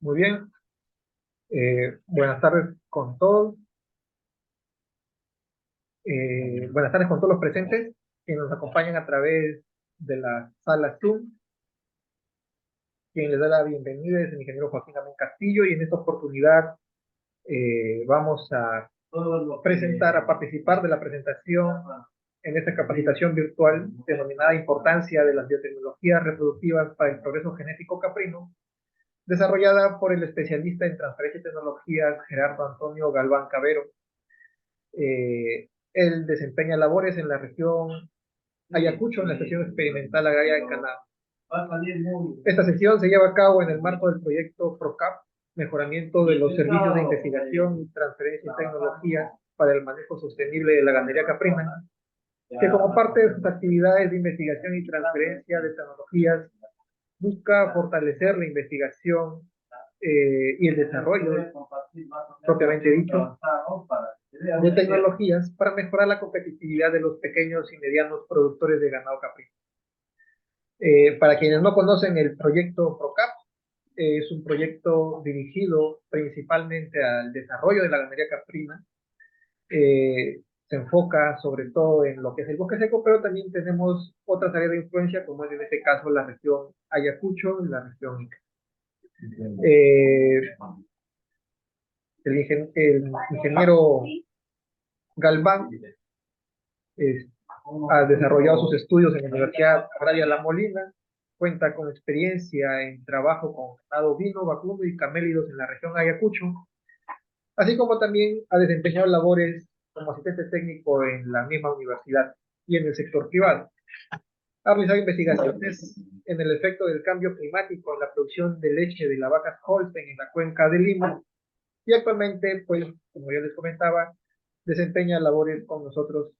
Muy bien. Buenas tardes con todos. Buenas tardes con todos los presentes que nos acompañan a través de la sala Zoom. Quien les da la bienvenida es el ingeniero Joaquín Amén Castillo, y en esta oportunidad vamos a participar de la presentación en esta capacitación virtual denominada Importancia de las biotecnologías reproductivas para el progreso genético caprino, desarrollada por el especialista en transferencia de tecnologías Gerardo Antonio Galván Cabero. Él desempeña labores en la región Ayacucho, en la Estación Experimental Agraria de Canadá. Esta sesión se lleva a cabo en el marco del proyecto PROCAP, mejoramiento de los servicios de investigación y transferencia de tecnologías para el manejo sostenible de la ganadería caprina, que como parte de sus actividades de investigación y transferencia de tecnologías busca fortalecer la investigación y el desarrollo, propiamente dicho, de tecnologías para mejorar la competitividad de los pequeños y medianos productores de ganado caprino. Para quienes no conocen el proyecto PROCAP, es un proyecto dirigido principalmente al desarrollo de la ganadería caprina. Se enfoca sobre todo en lo que es el bosque seco, pero también tenemos otras áreas de influencia, como es en este caso la región Ayacucho y la región Ica. El ingeniero Galván ha desarrollado sus estudios en la Universidad Agraria La Molina, cuenta con experiencia en trabajo con ganado ovino, vacuno y camélidos en la región Ayacucho, así como también ha desempeñado labores como asistente técnico en la misma universidad y en el sector privado. Ha realizado investigaciones en el efecto del cambio climático en la producción de leche de la vaca Holstein en la cuenca de Lima, y actualmente, pues, como ya les comentaba, desempeña labores con nosotros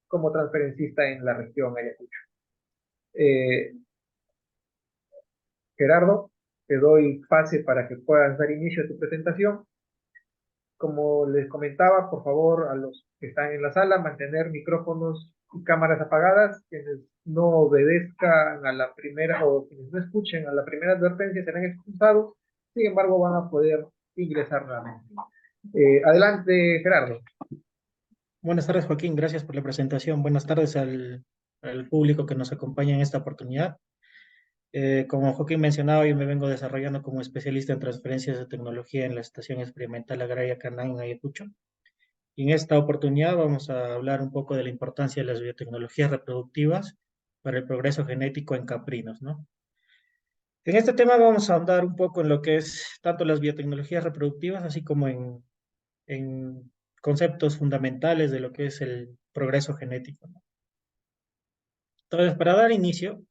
como transferencista en la región Ayacucho. Eh, Gerardo, te doy pase para que puedas dar inicio a tu presentación. Como les comentaba, por favor, a los que están en la sala, mantener micrófonos y cámaras apagadas. Quienes no obedezcan a la primera o quienes no escuchen a la primera advertencia serán expulsados. Sin embargo, van a poder ingresar nuevamente. Adelante, Gerardo. Buenas tardes, Joaquín. Gracias por la presentación. Buenas tardes al público que nos acompaña en esta oportunidad. Como Joaquín mencionaba, yo me vengo desarrollando como especialista en transferencias de tecnología en la Estación Experimental Agraria Canán en Ayacucho. Y en esta oportunidad vamos a hablar un poco de la importancia de las biotecnologías reproductivas para el progreso genético en caprinos, ¿no? En este tema vamos a ahondar un poco en lo que es tanto las biotecnologías reproductivas, así como en conceptos fundamentales de lo que es el progreso genético, ¿no? Entonces, para dar inicio,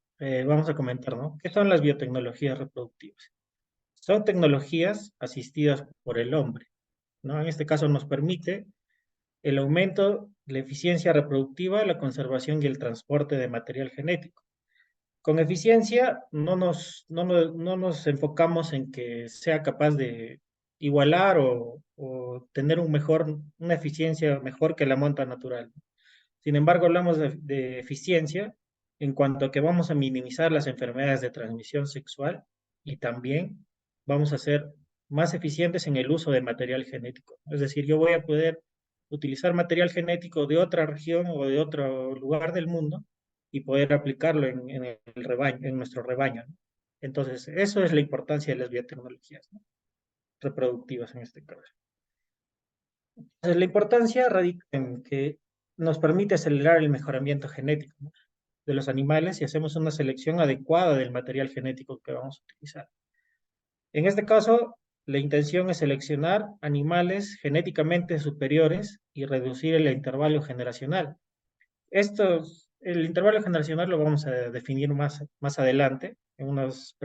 vamos a comentar, ¿no? ¿Qué son las biotecnologías reproductivas? Son tecnologías asistidas por el hombre, ¿no? En este caso nos permite el aumento de la eficiencia reproductiva, la conservación y el transporte de material genético. Con eficiencia no nos enfocamos en que sea capaz de igualar o tener una eficiencia mejor que la monta natural. Sin embargo, hablamos de eficiencia en cuanto a que vamos a minimizar las enfermedades de transmisión sexual y también vamos a ser más eficientes en el uso de material genético. Es decir, yo voy a poder utilizar material genético de otra región o de otro lugar del mundo y poder aplicarlo en el rebaño, en nuestro rebaño, ¿no? Entonces, eso es la importancia de las biotecnologías, ¿no? Reproductivas en este caso. Entonces, la importancia radica en que nos permite acelerar el mejoramiento genético, ¿no?, de los animales, y hacemos una selección adecuada del material genético que vamos a utilizar. En este caso, la intención es seleccionar animales genéticamente superiores y reducir el intervalo generacional. El intervalo generacional lo vamos a definir más adelante en unas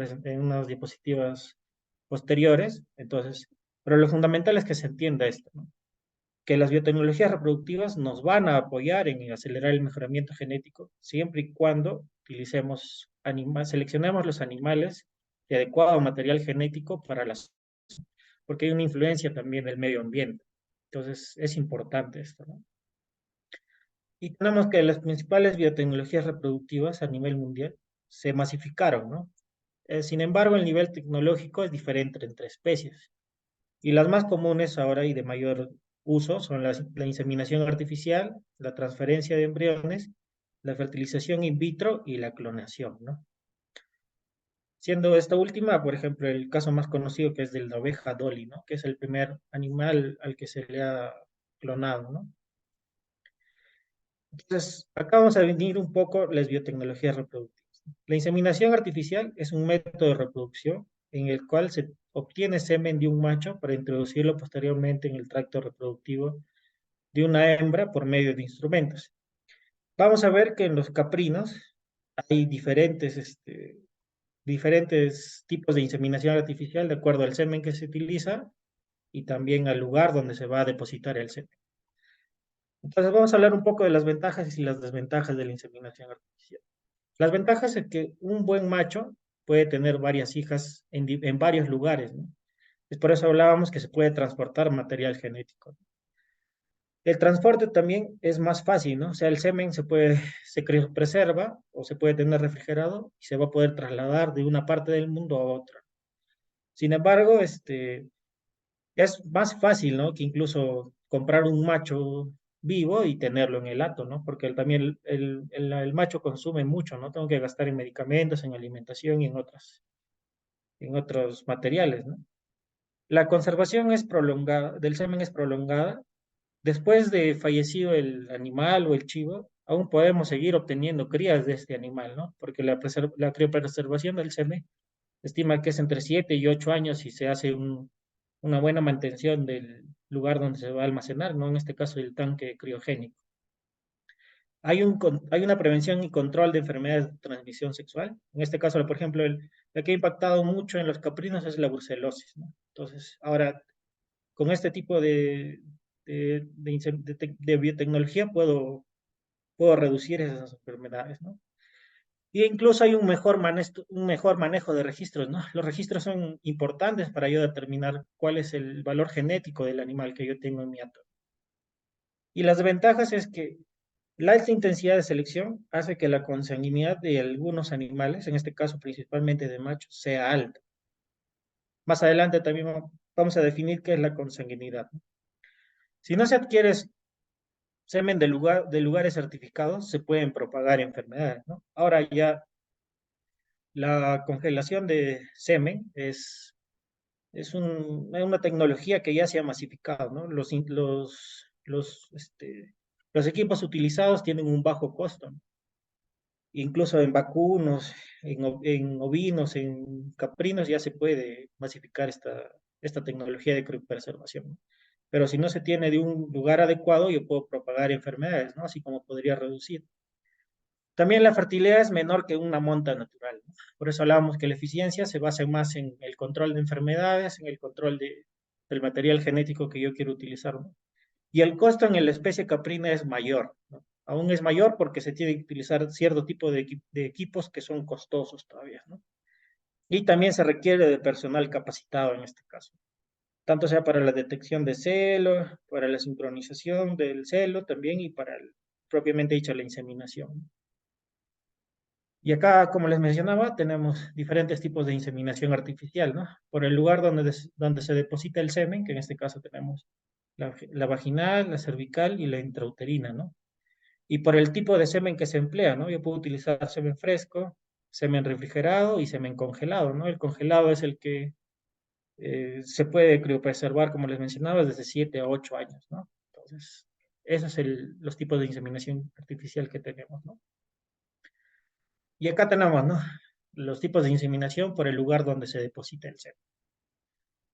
diapositivas posteriores. Entonces, pero lo fundamental es que se entienda esto, ¿no?, que las biotecnologías reproductivas nos van a apoyar en acelerar el mejoramiento genético, siempre y cuando seleccionemos los animales de adecuado material genético porque hay una influencia también del medio ambiente. Entonces, es importante esto, ¿no? Y tenemos que las principales biotecnologías reproductivas a nivel mundial se masificaron, ¿no? Sin embargo, el nivel tecnológico es diferente entre especies. Y las más comunes ahora y de mayor uso son la inseminación artificial, la transferencia de embriones, la fertilización in vitro y la clonación, ¿no? Siendo esta última, por ejemplo, el caso más conocido que es de la oveja Dolly, ¿no? Que es el primer animal al que se le ha clonado, ¿no? Entonces, acá vamos a definir un poco las biotecnologías reproductivas. La inseminación artificial es un método de reproducción en el cual se obtiene semen de un macho para introducirlo posteriormente en el tracto reproductivo de una hembra por medio de instrumentos. Vamos a ver que en los caprinos hay diferentes tipos de inseminación artificial de acuerdo al semen que se utiliza y también al lugar donde se va a depositar el semen. Entonces vamos a hablar un poco de las ventajas y las desventajas de la inseminación artificial. Las ventajas es que un buen macho puede tener varias hijas en varios lugares, ¿no? Es por eso hablábamos que se puede transportar material genético. El transporte también es más fácil, ¿no? O sea, el semen preserva o se puede tener refrigerado y se va a poder trasladar de una parte del mundo a otra. Sin embargo, es más fácil, ¿no? Que incluso comprar un macho vivo y tenerlo en el hato, ¿no? Porque también el macho consume mucho, ¿no? Tengo que gastar en medicamentos, en alimentación y en otros materiales, ¿no? La conservación es prolongada, del semen es prolongada. Después de fallecido el animal o el chivo, aún podemos seguir obteniendo crías de este animal, ¿no? Porque la criopreservación del semen estima que es entre 7 y 8 años y se hace una buena mantención del lugar donde se va a almacenar, ¿no? En este caso, el tanque criogénico. Hay una prevención y control de enfermedades de transmisión sexual. En este caso, por ejemplo, el que ha impactado mucho en los caprinos es la brucelosis, ¿no? Entonces, ahora, con este tipo de biotecnología puedo reducir esas enfermedades, ¿no? Y incluso hay un mejor manejo de registros, ¿no? Los registros son importantes para yo determinar cuál es el valor genético del animal que yo tengo en mi hato. Y las ventajas es que la alta intensidad de selección hace que la consanguinidad de algunos animales, en este caso principalmente de machos, sea alta. Más adelante también vamos a definir qué es la consanguinidad, ¿no? Si no se adquiere semen de lugares certificados, se pueden propagar enfermedades, ¿no? Ahora ya la congelación de semen es una tecnología que ya se ha masificado, ¿no? Los equipos utilizados tienen un bajo costo, ¿no? Incluso en vacunos, en ovinos, en caprinos ya se puede masificar esta tecnología de criopreservación, ¿no? Pero si no se tiene de un lugar adecuado, yo puedo propagar enfermedades, ¿no? Así como podría reducir. También la fertilidad es menor que una monta natural, ¿no? Por eso hablábamos que la eficiencia se basa más en el control de enfermedades, en el control del material genético que yo quiero utilizar, ¿no? Y el costo en la especie caprina es mayor, ¿no? Aún es mayor porque se tiene que utilizar cierto tipo de equipos que son costosos todavía, ¿no? Y también se requiere de personal capacitado en este caso, tanto sea para la detección de celo, para la sincronización del celo también y para propiamente dicha la inseminación. Y acá, como les mencionaba, tenemos diferentes tipos de inseminación artificial, ¿no? Por el lugar donde se deposita el semen, que en este caso tenemos la vaginal, la cervical y la intrauterina, ¿no? Y por el tipo de semen que se emplea, ¿no? Yo puedo utilizar semen fresco, semen refrigerado y semen congelado, ¿no? El congelado es el que se puede criopreservar, como les mencionaba, desde 7 a 8 años, ¿no? Entonces, esos son los tipos de inseminación artificial que tenemos, ¿no? Y acá tenemos, ¿no? Los tipos de inseminación por el lugar donde se deposita el semen.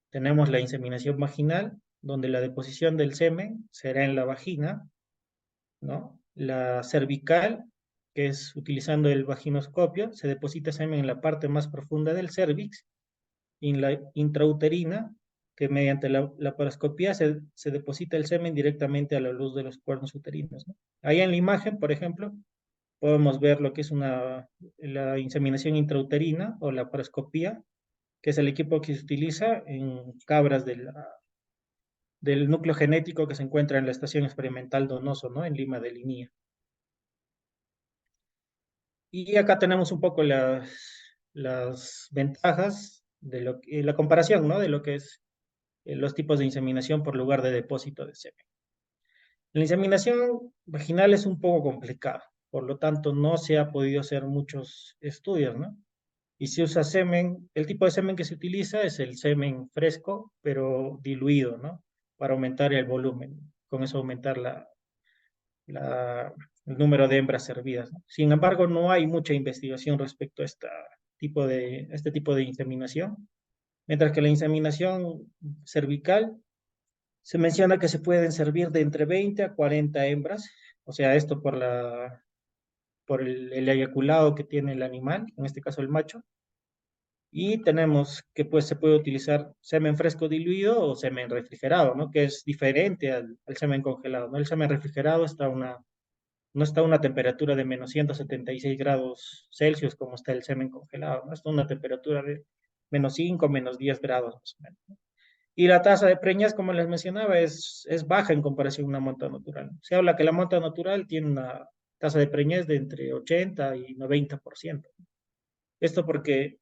Tenemos la inseminación vaginal, donde la deposición del semen será en la vagina, ¿no? La cervical, que es utilizando el vaginoscopio, se deposita semen en la parte más profunda del cervix, y en la intrauterina, que mediante la laparoscopía se deposita el semen directamente a la luz de los cuernos uterinos, ¿no? Ahí en la imagen, por ejemplo, podemos ver lo que es la inseminación intrauterina o la paroscopía, que es el equipo que se utiliza en cabras del núcleo genético que se encuentra en la Estación Experimental Donoso, ¿no? En Lima de Linía. Y acá tenemos un poco las ventajas de la comparación, ¿no? De lo que es los tipos de inseminación por lugar de depósito de semen. La inseminación vaginal es un poco complicada, por lo tanto no se ha podido hacer muchos estudios, ¿no? Y se usa semen, el tipo de semen que se utiliza es el semen fresco, pero diluido, ¿no? Para aumentar el volumen, con eso aumentar el número de hembras servidas, ¿no? Sin embargo, no hay mucha investigación respecto a este tipo de inseminación, mientras que la inseminación cervical se menciona que se pueden servir de entre 20 a 40 hembras, o sea, esto por el eyaculado que tiene el animal, en este caso el macho, y tenemos que pues se puede utilizar semen fresco diluido o semen refrigerado, ¿no? Que es diferente al semen congelado, ¿no? El semen refrigerado no está a una temperatura de menos 176 grados Celsius como está el semen congelado, ¿no? Está a una temperatura de menos 5, menos 10 grados más o menos, ¿no? Y la tasa de preñas, como les mencionaba, es baja en comparación a una monta natural. Se habla que la monta natural tiene una tasa de preñez de entre 80 y 90%. Esto porque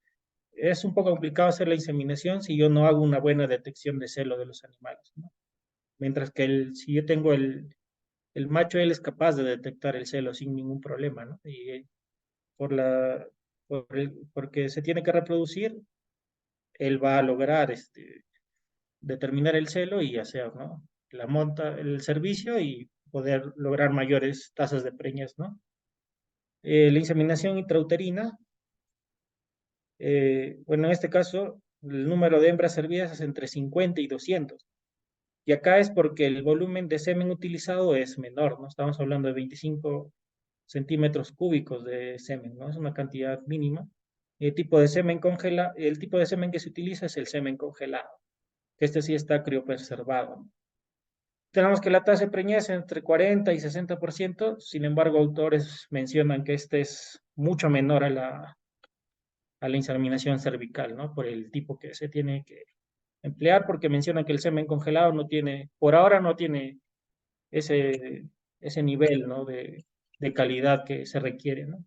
es un poco complicado hacer la inseminación si yo no hago una buena detección de celo de los animales, ¿no? Mientras que si yo tengo el macho, él es capaz de detectar el celo sin ningún problema, ¿no? Y por la, porque se tiene que reproducir, él va a lograr determinar el celo y hacer, ¿no? La monta, el servicio y poder lograr mayores tasas de preñez, ¿no? La inseminación intrauterina, bueno, en este caso, el número de hembras servidas es entre 50 y 200. Y acá es porque el volumen de semen utilizado es menor, ¿no? Estamos hablando de 25 centímetros cúbicos de semen, ¿no? Es una cantidad mínima. El tipo de semen que se utiliza es el semen congelado, que este sí está criopreservado, ¿no? Tenemos que la tasa de preñez entre 40 y 60%, sin embargo, autores mencionan que este es mucho menor a la inseminación cervical, ¿no? Por el tipo que se tiene que emplear, porque mencionan que el semen congelado no tiene, por ahora no tiene ese, ese nivel, ¿no? de calidad que se requiere, ¿no?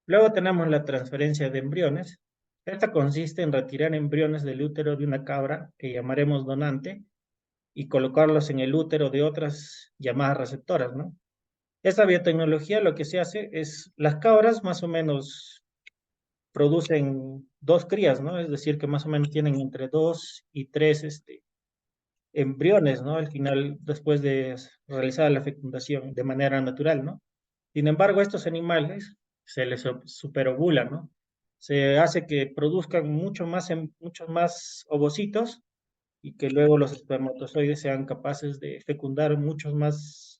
Luego tenemos la transferencia de embriones. Esta consiste en retirar embriones del útero de una cabra, que llamaremos donante, y colocarlos en el útero de otras llamadas receptoras, ¿no? Esta biotecnología lo que se hace es, las cabras más o menos producen dos crías, ¿no? Es decir, que más o menos tienen entre dos y tres embriones, ¿no? Al final, después de realizar la fecundación de manera natural, ¿no? Sin embargo, estos animales se les superovulan, ¿no? Se hace que produzcan muchos más ovocitos y que luego los espermatozoides sean capaces de fecundar muchos más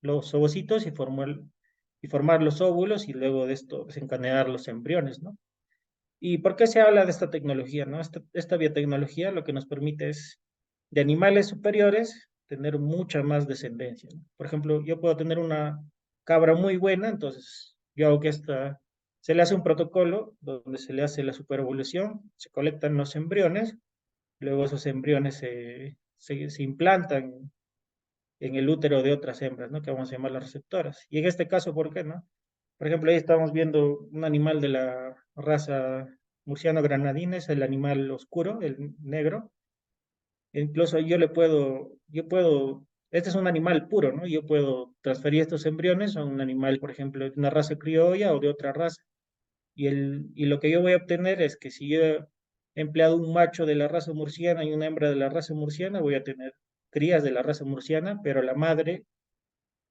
los ovocitos y formar los óvulos y luego de esto desencadenar los embriones, ¿no? ¿Y por qué se habla de esta tecnología, no? Esta biotecnología lo que nos permite es, de animales superiores, tener mucha más descendencia, ¿no? Por ejemplo, yo puedo tener una cabra muy buena, entonces yo hago que se le hace un protocolo donde se le hace la superevolución, se colectan los embriones, luego esos embriones se implantan en el útero de otras hembras, ¿no? Que vamos a llamar las receptoras. Y en este caso, ¿por qué no? Por ejemplo, ahí estamos viendo un animal de la raza murciano granadina, es el animal oscuro, el negro. Incluso este es un animal puro, ¿no? Yo puedo transferir estos embriones a un animal, por ejemplo, de una raza criolla o de otra raza. Y lo que yo voy a obtener es que si yo he empleado un macho de la raza murciana y una hembra de la raza murciana, voy a tener crías de la raza murciana, pero la madre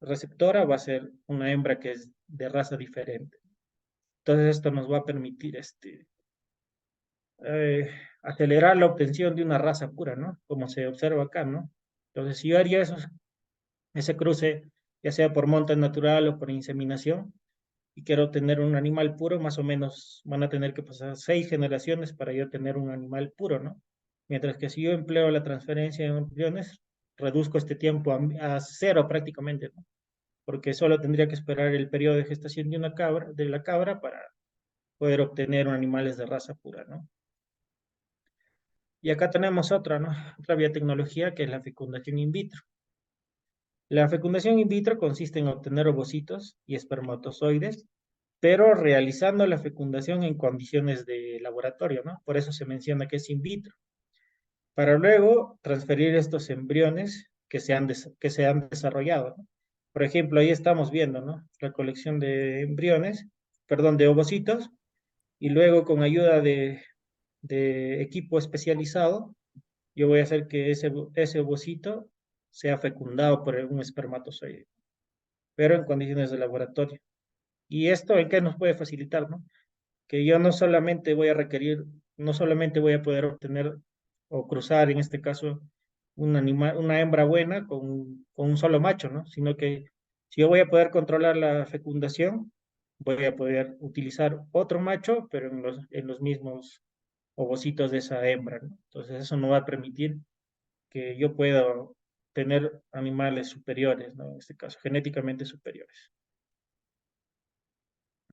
receptora va a ser una hembra que es de raza diferente. Entonces esto nos va a permitir eh, acelerar la obtención de una raza pura, ¿no? Como se observa acá, ¿no? Entonces si yo haría ese cruce, ya sea por monta natural o por inseminación, y quiero tener un animal puro, más o menos van a tener que pasar 6 generaciones para yo tener un animal puro, ¿no? Mientras que si yo empleo la transferencia de embriones, reduzco este tiempo a cero prácticamente, ¿no? Porque solo tendría que esperar el periodo de gestación de la cabra para poder obtener animales de raza pura, ¿no? Y acá tenemos otra, ¿no? Otra biotecnología que es la fecundación in vitro. La fecundación in vitro consiste en obtener ovocitos y espermatozoides pero realizando la fecundación en condiciones de laboratorio, ¿no? Por eso se menciona que es in vitro, para luego transferir estos embriones que se han desarrollado, ¿no? Por ejemplo, ahí estamos viendo, ¿no? La colección de embriones, perdón, de ovocitos, y luego con ayuda de equipo especializado, yo voy a hacer que ese ovocito sea fecundado por un espermatozoide, pero en condiciones de laboratorio. ¿Y esto en qué nos puede facilitar, no? Que yo no solamente voy a requerir, no solamente voy a poder obtener o cruzar, en este caso, un animal, una hembra buena con un solo macho, ¿no? Sino que si yo voy a poder controlar la fecundación, voy a poder utilizar otro macho, pero en los mismos ovocitos de esa hembra, ¿no? Entonces eso no va a permitir que yo pueda tener animales superiores, ¿no? En este caso, genéticamente superiores.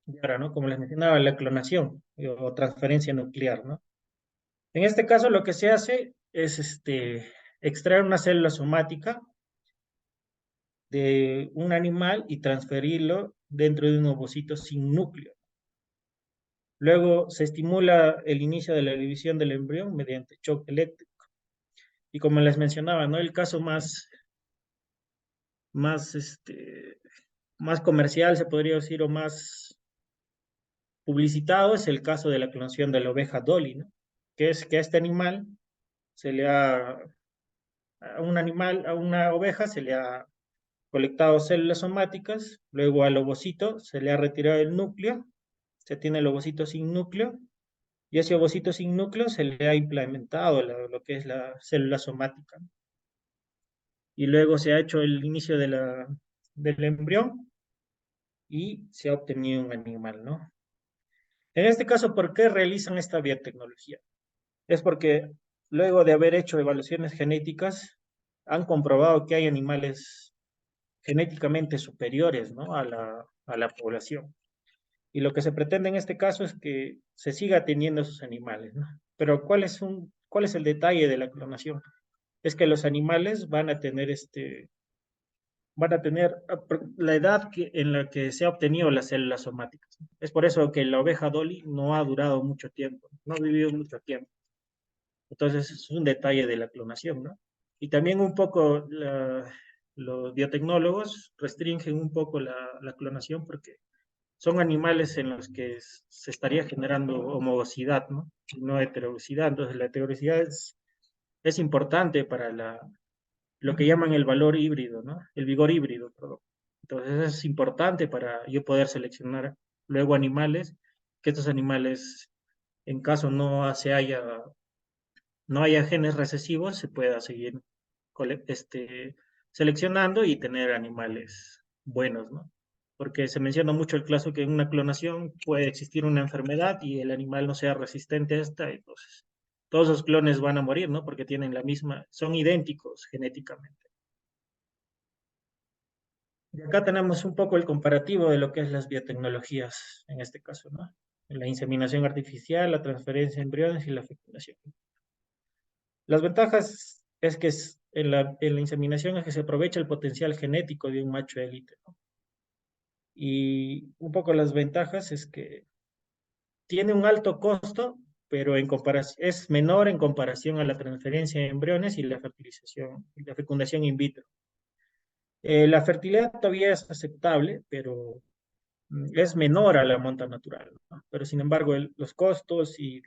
Y ahora, ¿no? Como les mencionaba, la clonación o transferencia nuclear, ¿no? En este caso, lo que se hace es extraer una célula somática de un animal y transferirlo dentro de un ovocito sin núcleo. Luego se estimula el inicio de la división del embrión mediante shock eléctrico. Y como les mencionaba, ¿no? El caso más, más comercial, se podría decir, o más publicitado es el caso de la clonación de la oveja Dolly, ¿no? Que es que a este animal se le ha, a un animal, a una oveja se le ha colectado células somáticas, luego al ovocito se le ha retirado el núcleo, se tiene el ovocito sin núcleo, y ese ovocito sin núcleo se le ha implementado lo que es la célula somática. Y luego se ha hecho el inicio del embrión y se ha obtenido un animal, ¿no? En este caso, ¿por qué realizan esta biotecnología? Es porque luego de haber hecho evaluaciones genéticas, han comprobado que hay animales genéticamente superiores, ¿no? A la población. Y lo que se pretende en este caso es que se siga teniendo esos animales, ¿no? Pero ¿cuál es el detalle de la clonación? Es que los animales van a tener la edad en la que se ha obtenido las células somáticas. Es por eso que la oveja Dolly no ha durado mucho tiempo, no ha vivido mucho tiempo. Entonces es un detalle de la clonación, ¿no? Y también un poco los biotecnólogos restringen un poco la clonación porque son animales en los que se estaría generando homogosidad, ¿no? No heterogosidad. Entonces la heterogosidad es importante para lo que llaman el valor híbrido, ¿no? El vigor híbrido, perdón. Entonces es importante para yo poder seleccionar luego animales, que estos animales, en caso no haya genes recesivos, se pueda seguir seleccionando y tener animales buenos, ¿no? Porque se menciona mucho el caso que en una clonación puede existir una enfermedad y el animal no sea resistente a esta, entonces todos los clones van a morir, ¿no? Porque tienen la misma, son idénticos genéticamente. Y acá tenemos un poco el comparativo de lo que es las biotecnologías en este caso, ¿no? La inseminación artificial, la transferencia de embriones y la fecundación. Las ventajas es que en la inseminación es que se aprovecha el potencial genético de un macho élite, ¿no? Y un poco las ventajas es que tiene un alto costo, pero en comparación, es menor en comparación a la transferencia de embriones y la fertilización y la fecundación in vitro. La fertilidad todavía es aceptable, pero es menor a la monta natural, ¿no? Pero sin embargo, los costos y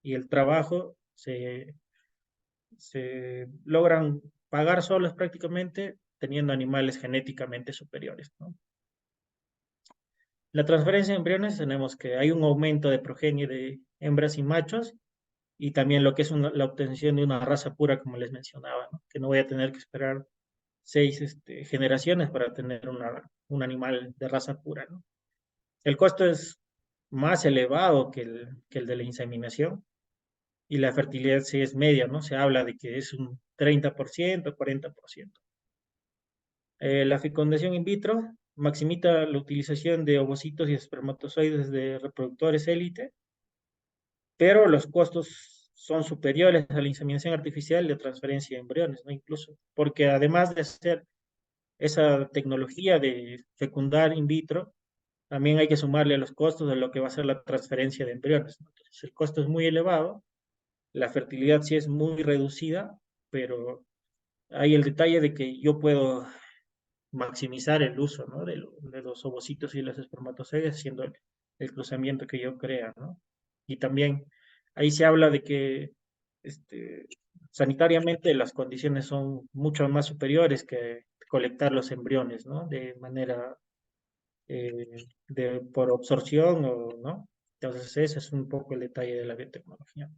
el trabajo se logran pagar solos prácticamente teniendo animales genéticamente superiores, ¿no? La transferencia de embriones tenemos que hay un aumento de progenie de hembras y machos y también lo que es la obtención de una raza pura, como les mencionaba, ¿no? Que no voy a tener que esperar 6 generaciones para tener un animal de raza pura, ¿no? El costo es más elevado que el de la inseminación y la fertilidad sí es media, ¿no? Se habla de que es un 30%, 40%. La fecundación in vitro maximiza la utilización de ovocitos y espermatozoides de reproductores élite, pero los costos son superiores a la inseminación artificial de transferencia de embriones, ¿no? Incluso, porque además de hacer esa tecnología de fecundar in vitro, también hay que sumarle a los costos de lo que va a ser la transferencia de embriones, ¿no? Entonces, el costo es muy elevado, la fertilidad sí es muy reducida, pero hay el detalle de que yo puedo maximizar el uso, ¿no? De los ovocitos y los espermatozoides haciendo el cruzamiento que yo crea, ¿no? Y también ahí se habla de que este, sanitariamente las condiciones son mucho más superiores que colectar los embriones, ¿no? De manera por absorción o no. Entonces ese es un poco el detalle de la biotecnología.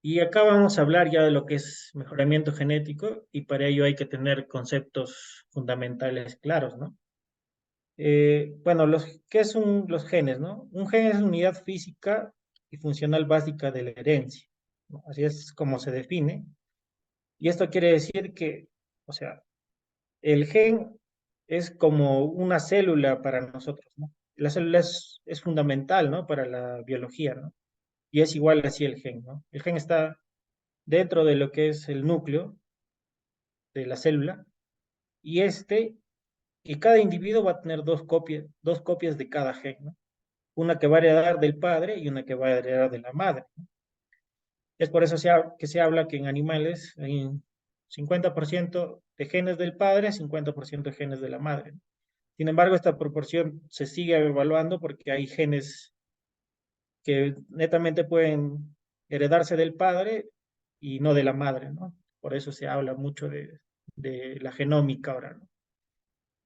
Y acá vamos a hablar ya de lo que es mejoramiento genético y para ello hay que tener conceptos fundamentales claros, ¿no? Bueno, ¿qué son los genes, no? Un gen es una unidad física y funcional básica de la herencia, ¿no? Así es como se define. Y esto quiere decir que, o sea, el gen es como una célula para nosotros, ¿no? La célula es fundamental, ¿no? Para la biología, ¿no? Y es igual así el gen, ¿no? El gen está dentro de lo que es el núcleo de la célula y y cada individuo va a tener dos copias de cada gen, ¿no? Una que va a heredar del padre y una que va a heredar de la madre, ¿no? Es por eso que se habla que en animales hay 50% de genes del padre, 50% de genes de la madre, ¿no? Sin embargo, esta proporción se sigue evaluando porque hay genes que netamente pueden heredarse del padre y no de la madre, ¿no? Por eso se habla mucho de la genómica ahora, ¿no?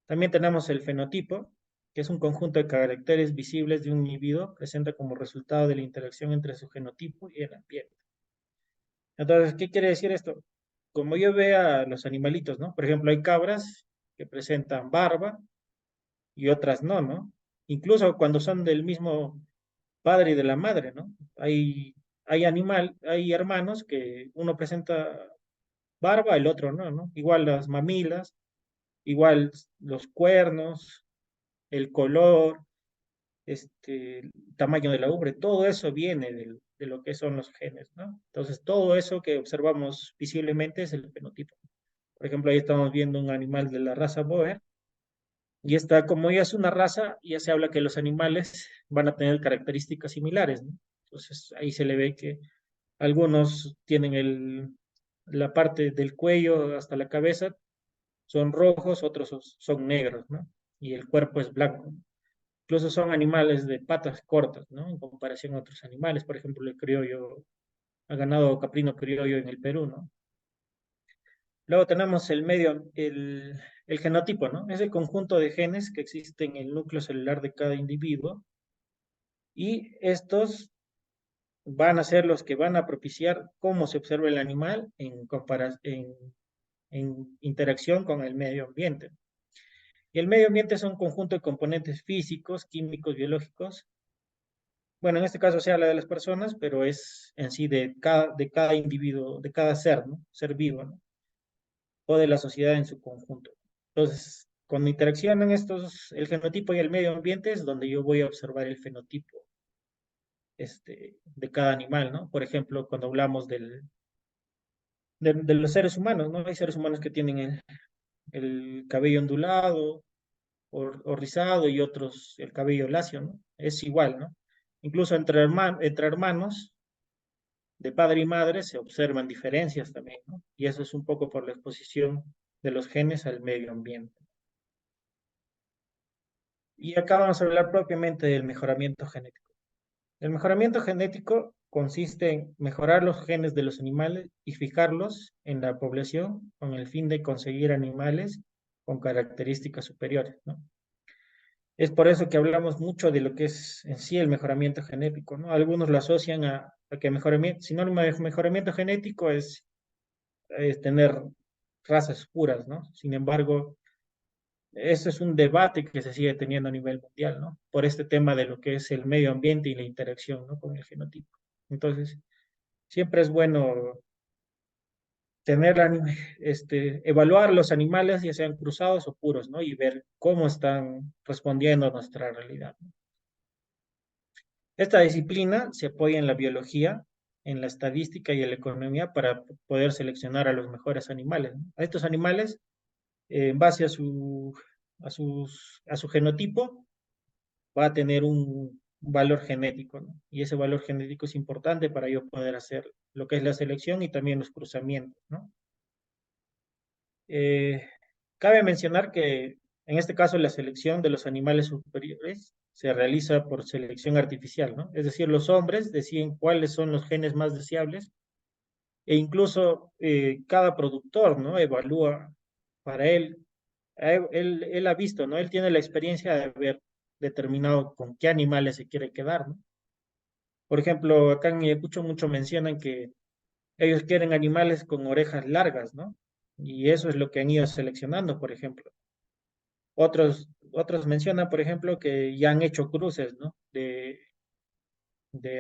También tenemos el fenotipo, que es un conjunto de caracteres visibles de un individuo presente como resultado de la interacción entre su genotipo y el ambiente. Entonces, ¿qué quiere decir esto? Como yo veo a los animalitos, ¿no? Por ejemplo, hay cabras que presentan barba y otras no, ¿no? Incluso cuando son del mismo padre y de la madre, ¿no? Hay hermanos que uno presenta barba, el otro no, ¿no? Igual las mamilas, igual los cuernos, el color, el tamaño de la ubre, todo eso viene de lo que son los genes, ¿no? Entonces, todo eso que observamos visiblemente es el fenotipo. Por ejemplo, ahí estamos viendo un animal de la raza Boer, y está, como ya es una raza, ya se habla que los animales van a tener características similares, ¿no? Entonces, ahí se le ve que algunos tienen la parte del cuello hasta la cabeza, son rojos, otros son negros, ¿no? Y el cuerpo es blanco. Incluso son animales de patas cortas, ¿no? En comparación a otros animales, por ejemplo, el criollo, el ganado caprino criollo en el Perú, ¿no? Luego tenemos el genotipo, ¿no? Es el conjunto de genes que existen en el núcleo celular de cada individuo y estos van a ser los que van a propiciar cómo se observa el animal en interacción con el medio ambiente. Y el medio ambiente es un conjunto de componentes físicos, químicos, biológicos. Bueno, en este caso se habla de las personas, pero es en sí de cada individuo, de cada ser, ¿no? Ser vivo, ¿no? O de la sociedad en su conjunto. Entonces, cuando interaccionan el genotipo y el medio ambiente es donde yo voy a observar el fenotipo de cada animal, ¿no? Por ejemplo, cuando hablamos de los seres humanos, ¿no? Hay seres humanos que tienen el cabello ondulado o rizado y otros el cabello lacio, ¿no? Es igual, ¿no? Incluso entre hermanos de padre y madre se observan diferencias también, ¿no? Y eso es un poco por la exposición de los genes al medio ambiente. Y acá vamos a hablar propiamente del mejoramiento genético. El mejoramiento genético consiste en mejorar los genes de los animales y fijarlos en la población con el fin de conseguir animales con características superiores, ¿no? Es por eso que hablamos mucho de lo que es en sí el mejoramiento genético, ¿no? Algunos lo asocian a que sinónimo de mejoramiento genético es tener razas puras, ¿no? Sin embargo, ese es un debate que se sigue teniendo a nivel mundial, ¿no? Por este tema de lo que es el medio ambiente y la interacción, ¿no? Con el genotipo. Entonces, siempre es bueno evaluar los animales, ya sean cruzados o puros, ¿no? Y ver cómo están respondiendo a nuestra realidad, ¿no? Esta disciplina se apoya en la biología, en la estadística y en la economía para poder seleccionar a los mejores animales, ¿no? A estos animales, en base a a su genotipo, va a tener un valor genético, ¿no? Y ese valor genético es importante para yo poder hacer lo que es la selección y también los cruzamientos, ¿no? Eh, Cabe mencionar que en este caso la selección de los animales superiores se realiza por selección artificial, ¿no? Es decir, los hombres deciden cuáles son los genes más deseables e incluso cada productor, ¿no? Evalúa para él, él ha visto, ¿no? Él tiene la experiencia de haber determinado con qué animales se quiere quedar, ¿no? Por ejemplo, acá en Ayacucho mucho mencionan que ellos quieren animales con orejas largas, ¿no? Y eso es lo que han ido seleccionando, por ejemplo. Otros mencionan, por ejemplo, que ya han hecho cruces, ¿no? De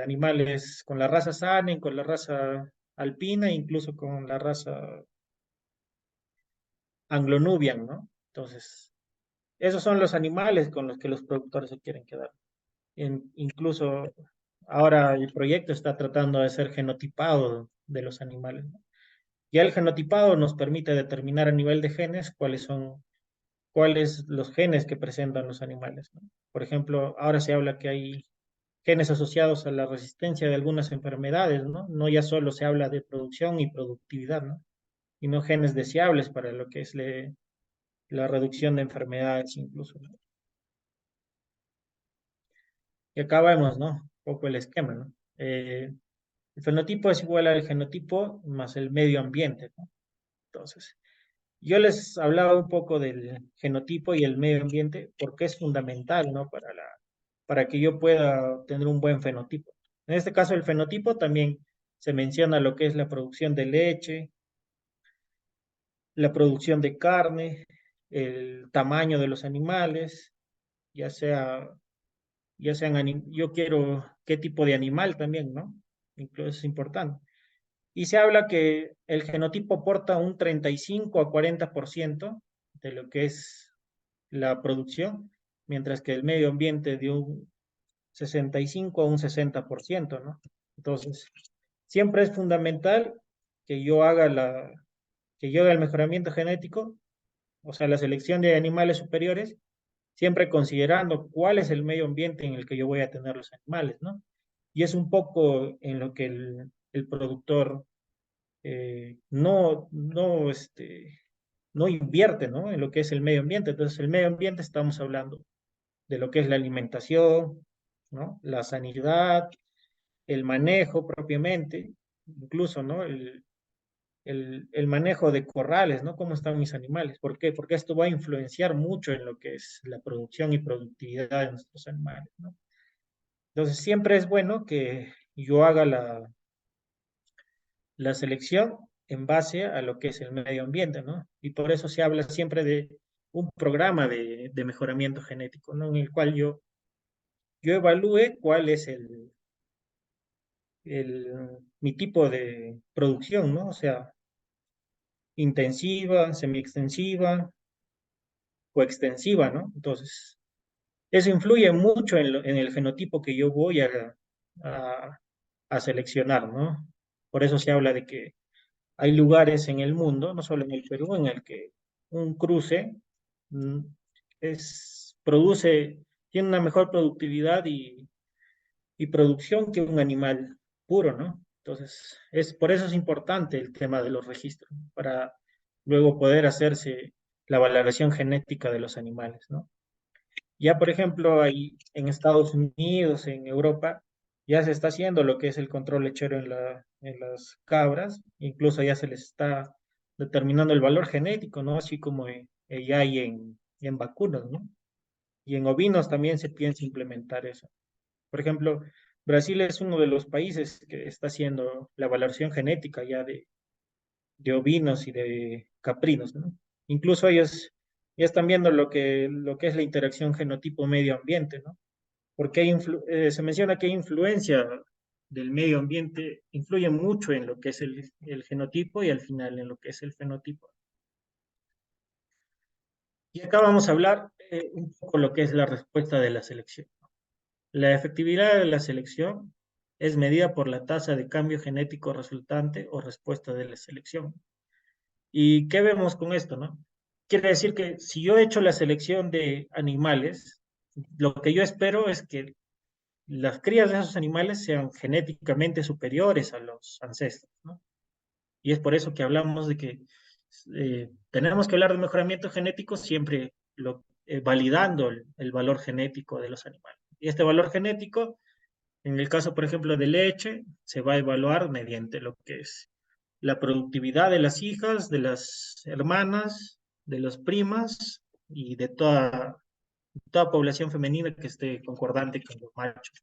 animales con la raza Sanen, con la raza alpina, incluso con la raza Anglo-Nubian, ¿no? Entonces, esos son los animales con los que los productores se quieren quedar. Incluso ahora el proyecto está tratando de ser genotipado de los animales, ¿no? Ya el genotipado nos permite determinar a nivel de genes cuáles los genes que presentan los animales, ¿no? Por ejemplo, ahora se habla que hay genes asociados a la resistencia de algunas enfermedades, ¿no? No ya solo se habla de producción y productividad, ¿no? Sino genes deseables para lo que es la reducción de enfermedades incluso, ¿no? Y acá vemos, ¿no? Un poco el esquema, ¿no? El fenotipo es igual al genotipo más el medio ambiente, ¿no? Entonces, yo les hablaba un poco del genotipo y el medio ambiente porque es fundamental, ¿no? Para que yo pueda tener un buen fenotipo. En este caso, el fenotipo también se menciona lo que es la producción de leche, la producción de carne, el tamaño de los animales, ya sea, yo quiero qué tipo de animal también, ¿no? Incluso es importante. Y se habla que el genotipo aporta un 35 a 40% de lo que es la producción, mientras que el medio ambiente de un 65 a un 60%, ¿no? Entonces, siempre es fundamental que yo haga que yo haga el mejoramiento genético, o sea, la selección de animales superiores, siempre considerando cuál es el medio ambiente en el que yo voy a tener los animales, ¿no? Y es un poco en lo que el productor no invierte, ¿no? En lo que es el medio ambiente. Entonces, el medio ambiente estamos hablando de lo que es la alimentación, ¿no? La sanidad, el manejo propiamente, incluso, ¿no? El manejo de corrales, ¿no? ¿Cómo están mis animales? ¿Por qué? Porque esto va a influenciar mucho en lo que es la producción y productividad de nuestros animales, ¿no? Entonces, siempre es bueno que yo haga la selección en base a lo que es el medio ambiente, ¿no? Y por eso se habla siempre de un programa de mejoramiento genético, ¿no? En el cual yo evalúe cuál es mi tipo de producción, ¿no? O sea, intensiva, semiextensiva o extensiva, ¿no? Entonces, eso influye mucho en el fenotipo que yo voy a, a seleccionar, ¿no? Por eso se habla de que hay lugares en el mundo, no solo en el Perú, en el que un cruce mm, tiene una mejor productividad y producción que un animal puro, ¿no? Entonces, por eso es importante el tema de los registros, ¿no? Para luego poder hacerse la valoración genética de los animales, ¿no? Ya, por ejemplo, ahí en Estados Unidos, en Europa, ya se está haciendo lo que es el control lechero en las cabras, incluso ya se les está determinando el valor genético, ¿no? Así como ya hay en vacunas, ¿no? Y en ovinos también se piensa implementar eso. Por ejemplo, Brasil es uno de los países que está haciendo la valoración genética ya de ovinos y de caprinos, ¿no? Incluso ellos ya están viendo lo que es la interacción genotipo-medio ambiente, ¿no? Porque se menciona que hay influencia del medio ambiente, influye mucho en lo que es el genotipo y al final en lo que es el fenotipo. Y acá vamos a hablar un poco lo que es la respuesta de la selección. La efectividad de la selección es medida por la tasa de cambio genético resultante o respuesta de la selección. ¿Y qué vemos con esto, no? Quiere decir que si yo he hecho la selección de animales, lo que yo espero es que las crías de esos animales sean genéticamente superiores a los ancestros, ¿no? Y es por eso que hablamos de que tenemos que hablar de mejoramiento genético siempre validando el valor genético de los animales. Y este valor genético, en el caso, por ejemplo, de leche, se va a evaluar mediante lo que es la productividad de las hijas, de las hermanas, de las primas y de toda población femenina que esté concordante con los machos.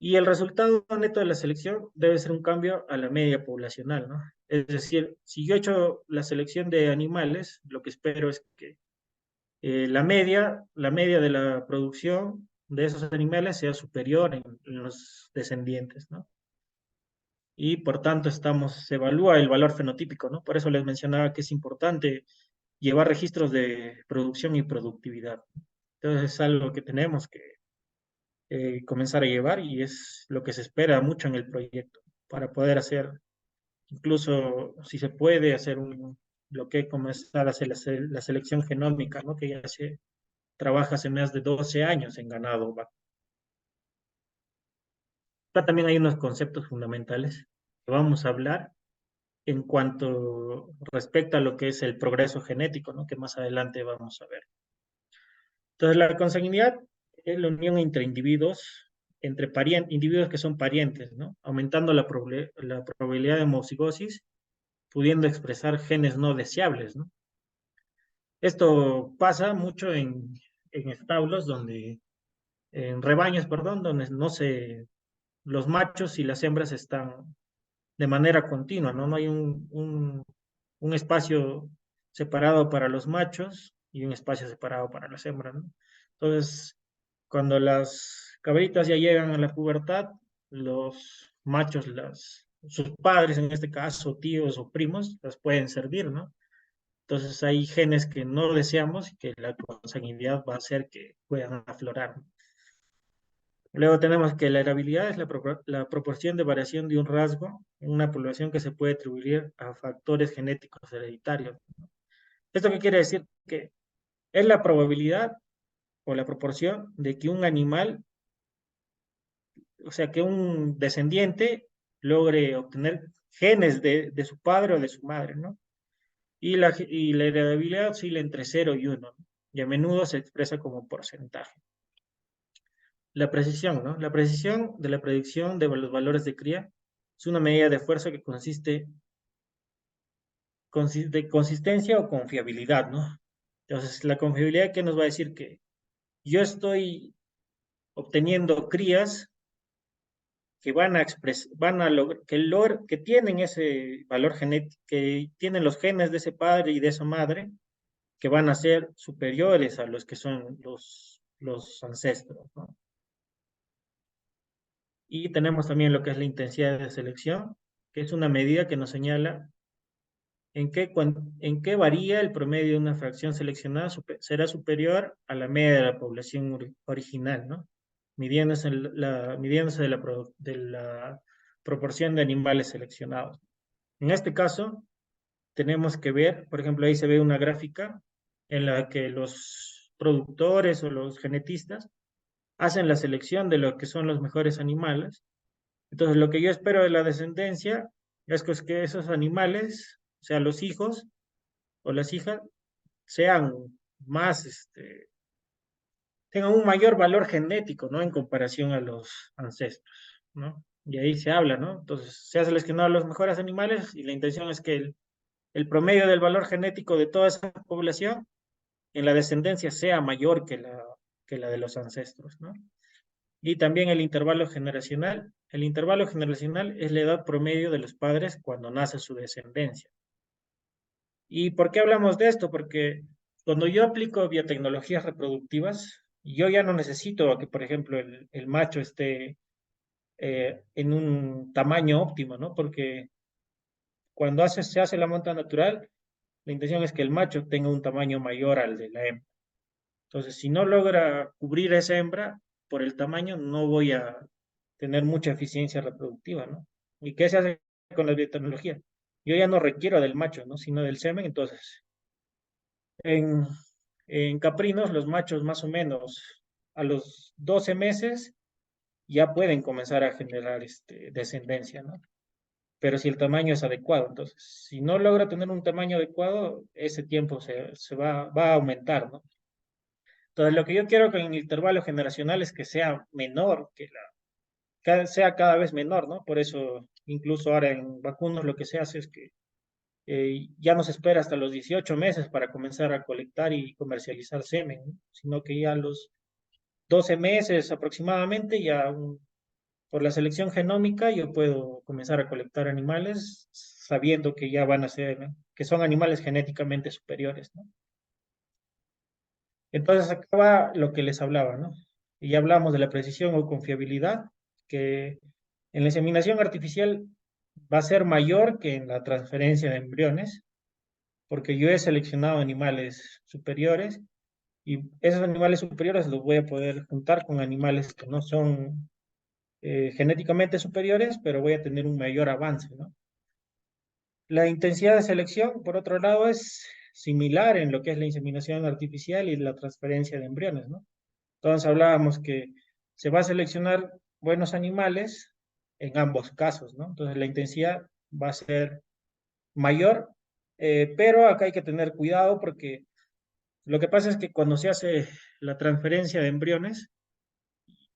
Y el resultado neto de la selección debe ser un cambio a la media poblacional, ¿no? Es decir, si yo he hecho la selección de animales, lo que espero es que la media de la producción de esos animales sea superior en los descendientes, ¿no? Y por tanto se evalúa el valor fenotípico, ¿no? Por eso les mencionaba que es importante llevar registros de producción y productividad. Entonces es algo que tenemos que comenzar a llevar y es lo que se espera mucho en el proyecto para poder hacer, incluso si se puede hacer lo que comenzar a hacer la selección genómica, ¿no? Que ya se trabaja hace más de 12 años en ganado. Acá también hay unos conceptos fundamentales que vamos a hablar en cuanto respecta a lo que es el progreso genético, ¿no? Que más adelante vamos a ver. Entonces, la consanguinidad es la unión entre individuos, individuos que son parientes, ¿no? Aumentando la probabilidad de homocigosis, pudiendo expresar genes no deseables, ¿no? Esto pasa mucho en establos en rebaños, perdón, donde los machos y las hembras están de manera continua, ¿no? No hay un espacio separado para los machos y un espacio separado para las hembras, ¿no? Entonces, cuando las cabritas ya llegan a la pubertad, los machos, sus padres, en este caso, tíos o primos, las pueden servir, ¿no? Entonces hay genes que no deseamos y que la consanguinidad va a hacer que puedan aflorar, ¿no? Luego tenemos que la heredabilidad es la proporción de variación de un rasgo en una población que se puede atribuir a factores genéticos hereditarios. ¿Esto qué quiere decir? Que es la probabilidad o la proporción de que un animal, o sea, que un descendiente logre obtener genes de su padre o de su madre, ¿no? Y la heredabilidad oscila entre 0 y 1, ¿no? Y a menudo se expresa como porcentaje. La precisión, ¿no? La precisión de la predicción de los valores de cría es una medida de fuerza que consiste de consistencia o confiabilidad, ¿no? Entonces, la confiabilidad que nos va a decir que yo estoy obteniendo crías que que tienen ese valor genético, que tienen los genes de ese padre y de esa madre, que van a ser superiores a los que son los ancestros, ¿no? Y tenemos también lo que es la intensidad de selección, que es una medida que nos señala en qué varía el promedio de una fracción seleccionada, será superior a la media de la población original, ¿no? Midiéndose de la proporción de animales seleccionados. En este caso, tenemos que ver, por ejemplo, ahí se ve una gráfica en la que los productores o los genetistas hacen la selección de lo que son los mejores animales. Entonces, lo que yo espero de la descendencia es que esos animales, o sea, los hijos o las hijas, sean más, tengan un mayor valor genético, ¿no? En comparación a los ancestros, ¿no? Y ahí se habla, ¿no? Entonces, se ha seleccionado a los mejores animales y la intención es que el promedio del valor genético de toda esa población en la descendencia sea mayor que la de los ancestros, ¿no? Y también el intervalo generacional. El intervalo generacional es la edad promedio de los padres cuando nace su descendencia. ¿Y por qué hablamos de esto? Porque cuando yo aplico biotecnologías reproductivas, yo ya no necesito que, por ejemplo, el macho esté en un tamaño óptimo, ¿no? Porque cuando se hace la monta natural, la intención es que el macho tenga un tamaño mayor al de la hembra. Entonces, si no logra cubrir esa hembra por el tamaño, no voy a tener mucha eficiencia reproductiva, ¿no? ¿Y qué se hace con la biotecnología? Yo ya no requiero del macho, ¿no? Sino del semen, entonces En, en caprinos, los machos más o menos a los 12 meses ya pueden comenzar a generar descendencia, ¿no? Pero si el tamaño es adecuado, entonces, si no logra tener un tamaño adecuado, ese tiempo va a aumentar, ¿no? Entonces, lo que yo quiero con el intervalo generacional es que sea menor, sea cada vez menor, ¿no? Por eso, incluso ahora en vacunos lo que se hace es que ya no se espera hasta los 18 meses para comenzar a colectar y comercializar semen, ¿no? Sino que ya a los 12 meses aproximadamente, por la selección genómica, yo puedo comenzar a colectar animales sabiendo que ya van a ser, ¿no? Que son animales genéticamente superiores, ¿no? Entonces, acá va lo que les hablaba, ¿no? Y ya hablamos de la precisión o confiabilidad, que en la inseminación artificial va a ser mayor que en la transferencia de embriones, porque yo he seleccionado animales superiores y esos animales superiores los voy a poder juntar con animales que no son genéticamente superiores, pero voy a tener un mayor avance, ¿no? La intensidad de selección, por otro lado, es similar en lo que es la inseminación artificial y la transferencia de embriones, ¿no? Entonces hablábamos que se va a seleccionar buenos animales en ambos casos, ¿no? Entonces la intensidad va a ser mayor, pero acá hay que tener cuidado porque lo que pasa es que cuando se hace la transferencia de embriones,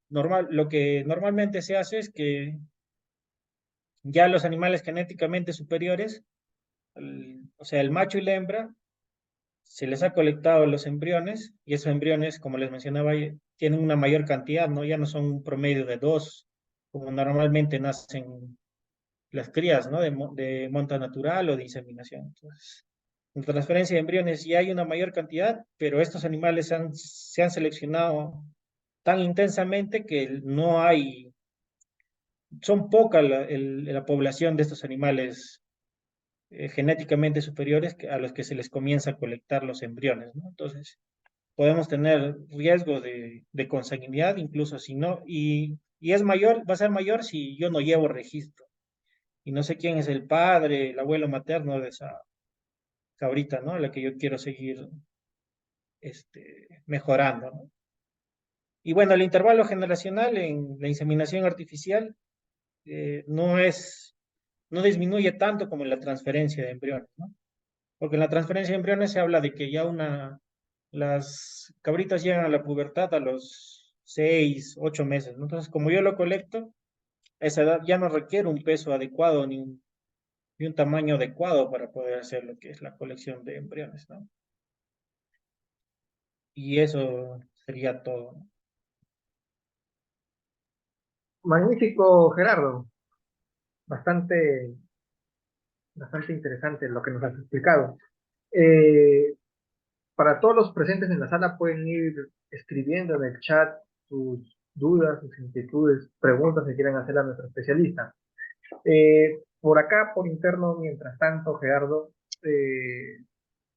lo que normalmente se hace es que ya los animales genéticamente superiores, o sea, el macho y la hembra, se les ha colectado los embriones y esos embriones, como les mencionaba, tienen una mayor cantidad, ¿no? Ya no son un promedio de dos, como normalmente nacen las crías, ¿no? De monta natural o de inseminación. Entonces, en transferencia de embriones ya hay una mayor cantidad, pero estos animales se han seleccionado tan intensamente que no hay, son poca la población de estos animales genéticamente superiores a los que se les comienza a colectar los embriones, ¿no? Entonces, podemos tener riesgo de consanguinidad, incluso si no, y es mayor, va a ser mayor si yo no llevo registro y no sé quién es el padre, el abuelo materno de esa cabrita, ¿no? La que yo quiero seguir mejorando, ¿no? Y bueno, el intervalo generacional en la inseminación artificial no no disminuye tanto como en la transferencia de embriones, ¿no? Porque en la transferencia de embriones se habla de que las cabritas llegan a la pubertad a los 6, 8 meses, ¿no? Entonces, como yo lo colecto, a esa edad ya no requiere un peso adecuado ni un tamaño adecuado para poder hacer lo que es la colección de embriones, ¿no? Y eso sería todo, ¿no? Magnífico, Gerardo. Bastante, bastante interesante lo que nos has explicado. Eh, para todos los presentes en la sala pueden ir escribiendo en el chat sus dudas, sus inquietudes, preguntas que quieran hacer a nuestro especialista. Por acá, por interno, mientras tanto, Gerardo, eh,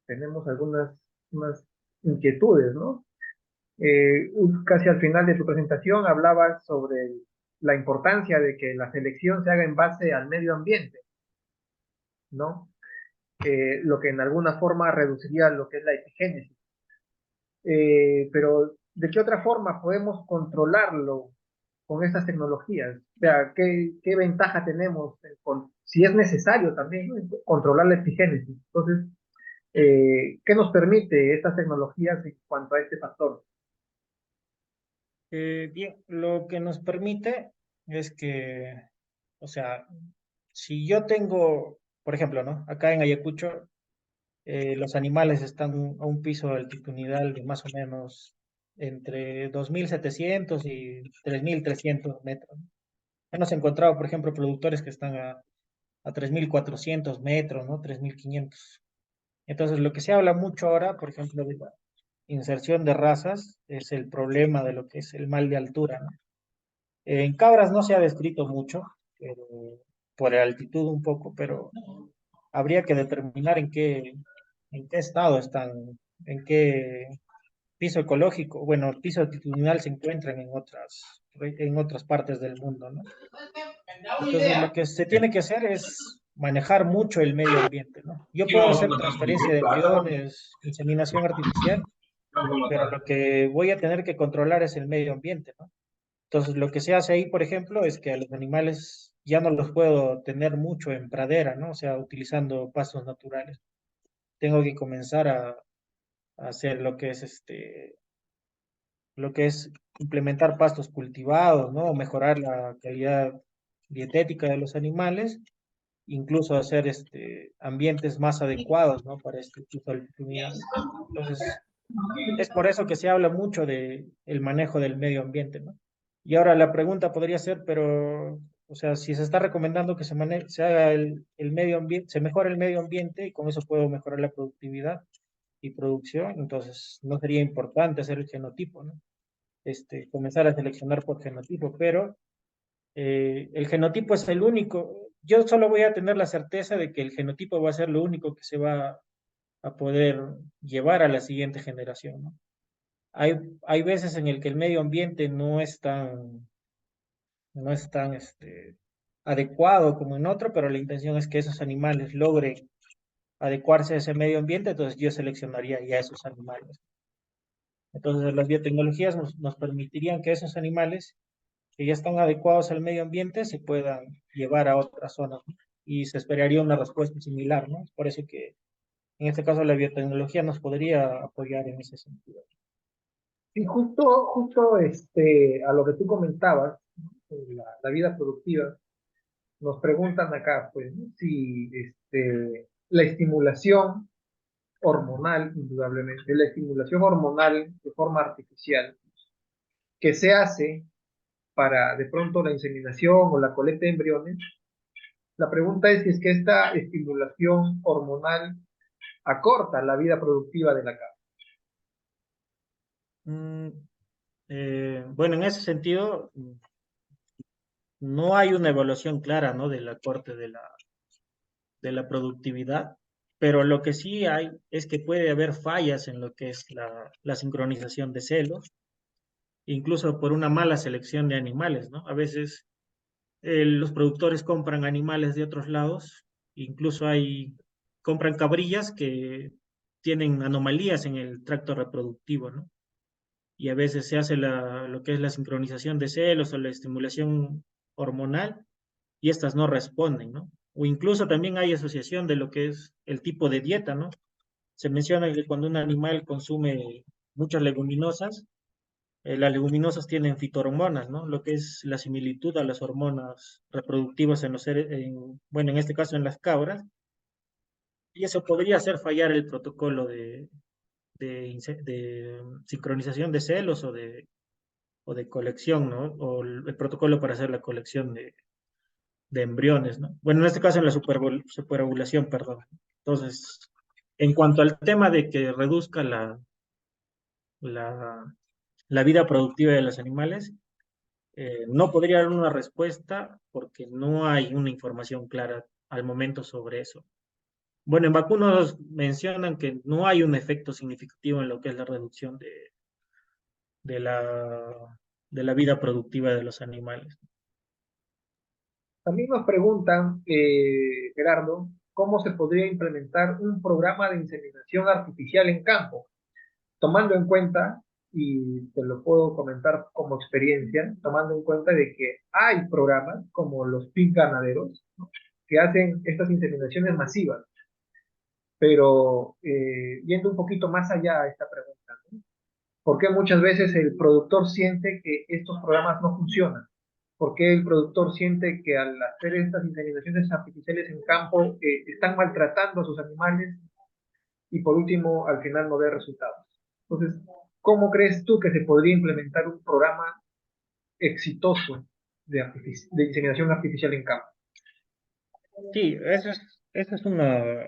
tenemos unas inquietudes, ¿no? Casi al final de tu presentación hablabas sobre la importancia de que la selección se haga en base al medio ambiente, ¿no? Lo que en alguna forma reduciría lo que es la epigénesis. Pero, ¿de qué otra forma podemos controlarlo con estas tecnologías? O sea, ¿qué ventaja tenemos si es necesario también, ¿no? Controlar la epigénesis? Entonces, ¿qué nos permite estas tecnologías en cuanto a este factor? Bien, lo que nos permite es que, o sea, si yo tengo, por ejemplo, ¿no? Acá en Ayacucho, los animales están a un piso altitudinal de más o menos entre 2.700 y 3.300 metros. Hemos encontrado, por ejemplo, productores que están a 3.400 metros, ¿no? 3.500. Entonces, lo que se habla mucho ahora, por ejemplo, de la inserción de razas, es el problema de lo que es el mal de altura, ¿no? En cabras no se ha descrito mucho, pero, por la altitud un poco, pero habría que determinar en qué estado están, en qué piso ecológico, bueno, piso altitudinal se encuentran en otras partes del mundo, ¿no? Entonces, lo que se tiene que hacer es manejar mucho el medio ambiente, ¿no? Yo puedo hacer transferencia de embriones, inseminación artificial, pero lo que voy a tener que controlar es el medio ambiente, ¿no? Entonces, lo que se hace ahí, por ejemplo, es que a los animales ya no los puedo tener mucho en pradera, ¿no? O sea, utilizando pastos naturales. Tengo que comenzar a hacer lo que es implementar pastos cultivados, ¿no? Mejorar la calidad dietética de los animales, incluso hacer ambientes más adecuados, ¿no? Para este tipo de actividades. Entonces, es por eso que se habla mucho de el manejo del medio ambiente, ¿no? Y ahora la pregunta podría ser, pero, o sea, si se está recomendando que se haga el medio ambiente, se mejore el medio ambiente y con eso puedo mejorar la productividad y producción, entonces no sería importante hacer el genotipo, ¿no? Comenzar a seleccionar por genotipo, pero el genotipo es el único. Yo solo voy a tener la certeza de que el genotipo va a ser lo único que se va a poder llevar a la siguiente generación, ¿no? Hay veces en el que el medio ambiente no es tan adecuado como en otro, pero la intención es que esos animales logren adecuarse a ese medio ambiente, entonces yo seleccionaría ya esos animales. Entonces las biotecnologías nos permitirían que esos animales que ya están adecuados al medio ambiente se puedan llevar a otras zonas, ¿no? Y se esperaría una respuesta similar, ¿no? Por eso que en este caso la biotecnología nos podría apoyar en ese sentido. Y justo a lo que tú comentabas, ¿no? La vida productiva, nos preguntan acá, pues, ¿no? Si la estimulación hormonal, indudablemente, la estimulación hormonal de forma artificial que se hace para de pronto la inseminación o la colecta de embriones, la pregunta es si es que esta estimulación hormonal acorta la vida productiva de la cabra. Mm, bueno, en ese sentido, no hay una evaluación clara, ¿no? Del acorte de la productividad, pero lo que sí hay es que puede haber fallas en lo que es la sincronización de celos, incluso por una mala selección de animales, ¿no? A veces los productores compran animales de otros lados, incluso compran cabrillas que tienen anomalías en el tracto reproductivo, ¿no? Y a veces se hace lo que es la sincronización de celos o la estimulación hormonal y estas no responden, ¿no? O incluso también hay asociación de lo que es el tipo de dieta, ¿no? Se menciona que cuando un animal consume muchas leguminosas, las leguminosas tienen fitohormonas, ¿no? Lo que es la similitud a las hormonas reproductivas en los seres, bueno, en este caso en las cabras, y eso podría hacer fallar el protocolo de sincronización de celos o de colección, ¿no? O el protocolo para hacer la colección de embriones, ¿no? Bueno, en este caso en la superovulación, perdón. Entonces, en cuanto al tema de que reduzca la, la vida productiva de los animales, no podría dar una respuesta porque no hay una información clara al momento sobre eso. Bueno, en vacunos mencionan que no hay un efecto significativo en lo que es la reducción de la, de la vida productiva de los animales. También nos preguntan, Gerardo, cómo se podría implementar un programa de inseminación artificial en campo, tomando en cuenta, y te lo puedo comentar como experiencia, tomando en cuenta de que hay programas como los PIC ganaderos, ¿no? Que hacen estas inseminaciones masivas, pero yendo un poquito más allá a esta pregunta, ¿no? ¿Por qué muchas veces el productor siente que estos programas no funcionan? ¿Por qué el productor siente que al hacer estas inseminaciones artificiales en campo están maltratando a sus animales y por último al final no ve resultados? Entonces, ¿cómo crees tú que se podría implementar un programa exitoso de inseminación artificial en campo? Sí, esa es una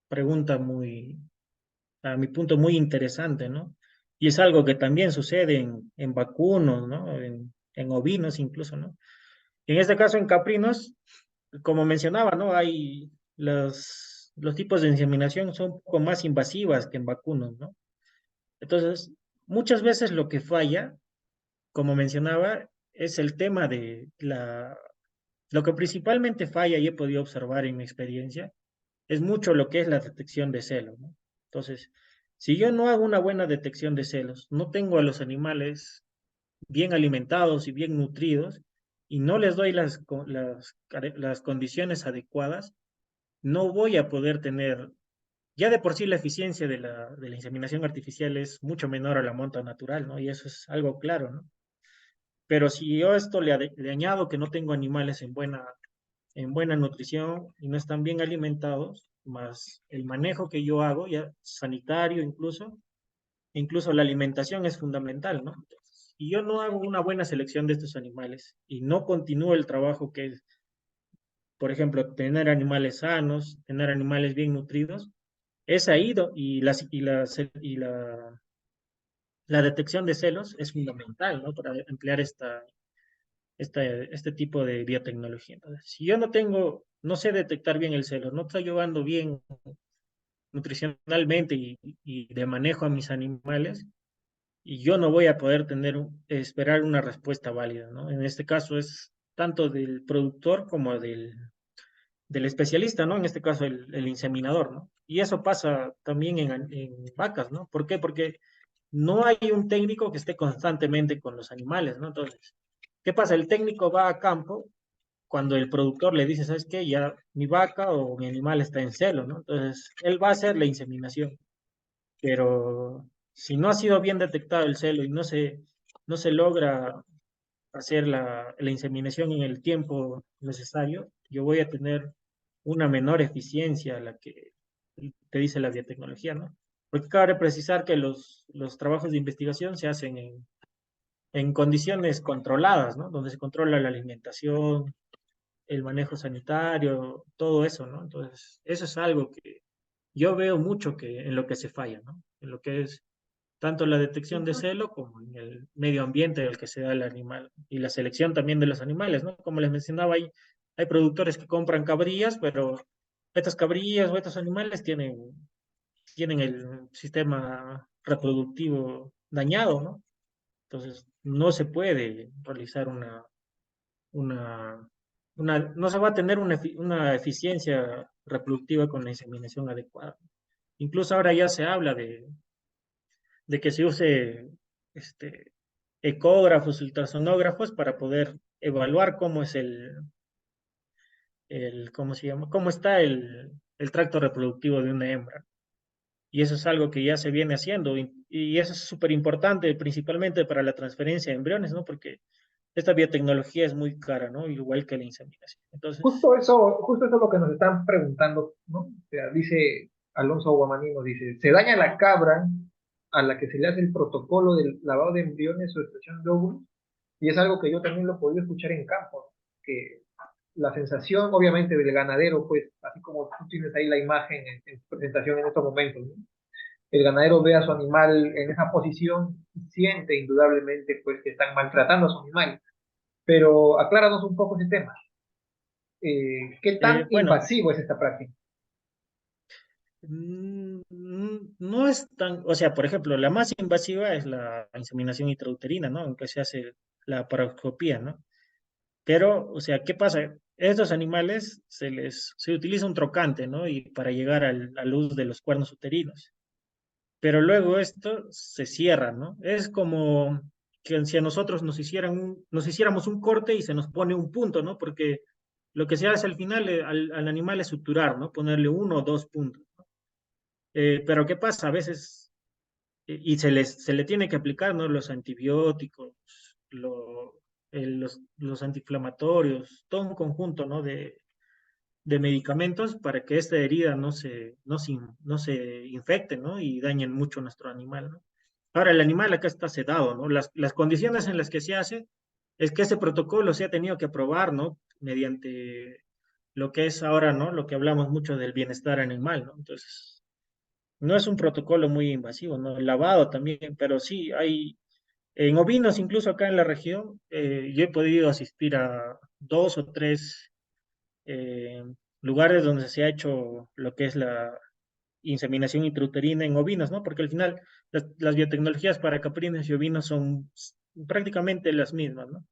pregunta a mi punto, muy interesante, ¿no? Y es algo que también sucede en vacunos, ¿no? En ovinos incluso, ¿no? En este caso, en caprinos, como mencionaba, ¿no? Los tipos de inseminación son un poco más invasivas que en vacunos, ¿no? Entonces, muchas veces lo que falla, como mencionaba, es el tema Lo que principalmente falla y he podido observar en mi experiencia es mucho lo que es la detección de celos, ¿no? Entonces, si yo no hago una buena detección de celos, no tengo a los animales bien alimentados y bien nutridos y no les doy las condiciones adecuadas, no voy a poder tener, ya de por sí la eficiencia de la inseminación artificial es mucho menor a la monta natural, ¿no? Y eso es algo claro, ¿no? Pero si yo esto le añado que no tengo animales en buena nutrición y no están bien alimentados, más el manejo que yo hago, ya sanitario incluso la alimentación es fundamental, ¿no? Entonces, si yo no hago una buena selección de estos animales y no continúo el trabajo que es, por ejemplo, tener animales sanos, tener animales bien nutridos, es ahí la detección de celos es fundamental, ¿no? Para emplear este tipo de biotecnología. Entonces, si yo no sé detectar bien el celo, no estoy llevando bien nutricionalmente y de manejo a mis animales, y yo no voy a poder esperar una respuesta válida, ¿no? En este caso es tanto del productor como del especialista, ¿no? En este caso el inseminador, ¿no? Y eso pasa también en vacas, ¿no? ¿Por qué? Porque no hay un técnico que esté constantemente con los animales, ¿no? Entonces, ¿qué pasa? El técnico va a campo cuando el productor le dice, ¿sabes qué? Ya mi vaca o mi animal está en celo, ¿no? Entonces, él va a hacer la inseminación, pero si no ha sido bien detectado el celo y no se logra hacer la inseminación en el tiempo necesario, yo voy a tener una menor eficiencia a la que te dice la biotecnología, ¿no? Porque cabe precisar que los trabajos de investigación se hacen en condiciones controladas, ¿no? Donde se controla la alimentación, el manejo sanitario, todo eso, ¿no? Entonces, eso es algo que yo veo mucho en lo que se falla, ¿no? En lo que es tanto la detección de celo como en el medio ambiente en el que se da el animal y la selección también de los animales, ¿no? Como les mencionaba, hay productores que compran cabrías, pero estas cabrías o estos animales tienen el sistema reproductivo dañado, ¿no? Entonces, no se puede realizar una, no se va a tener una eficiencia reproductiva con la inseminación adecuada. Incluso ahora ya se habla de que se use ecógrafos, ultrasonógrafos para poder evaluar cómo es ¿cómo se llama? Cómo está el tracto reproductivo de una hembra. Y eso es algo que ya se viene haciendo y eso es súper importante, principalmente para la transferencia de embriones, ¿no? Porque esta biotecnología es muy cara, ¿no? Igual que la inseminación. Entonces, Justo eso es lo que nos están preguntando, ¿no? O sea, dice Alonso Guamanino, dice, se daña la cabra a la que se le hace el protocolo del lavado de embriones o extracción de óvulos, y es algo que yo también lo he podido escuchar en campo, ¿no? Que la sensación, obviamente, del ganadero, pues, así como tú tienes ahí la imagen en tu presentación en estos momentos, ¿no? El ganadero ve a su animal en esa posición y siente indudablemente, pues, que están maltratando a su animal. Pero acláranos un poco ese tema. ¿Qué tan bueno, invasivo es esta práctica? no es tan, o sea, por ejemplo, la más invasiva es la inseminación intrauterina, ¿no? Aunque se hace la paroscopía, ¿no? Pero, o sea, ¿qué pasa? Estos animales se utiliza un trocante, ¿no? Y para llegar a la luz de los cuernos uterinos. Pero luego esto se cierra, ¿no? Es como que si a nosotros nos hiciéramos un corte y se nos pone un punto, ¿no? Porque lo que se hace al final al animal es suturar, ¿no? Ponerle 1 o 2 puntos. Pero ¿qué pasa? A veces, y se le tiene que aplicar, ¿no? Los antibióticos, los antiinflamatorios, todo un conjunto, ¿no? De medicamentos para que esta herida no se infecte, ¿no? Y dañen mucho a nuestro animal, ¿no? Ahora, el animal acá está sedado, ¿no? Las condiciones en las que se hace es que ese protocolo se ha tenido que aprobar, ¿no? Mediante lo que es ahora, ¿no? Lo que hablamos mucho del bienestar animal, ¿no? Entonces, no es un protocolo muy invasivo, ¿no? El lavado también, pero sí en ovinos, incluso acá en la región, yo he podido asistir a 2 o 3 eh, lugares donde se ha hecho lo que es la inseminación intrauterina en ovinos, ¿no? Porque al final las biotecnologías para caprinos y ovinos son prácticamente las mismas, ¿no?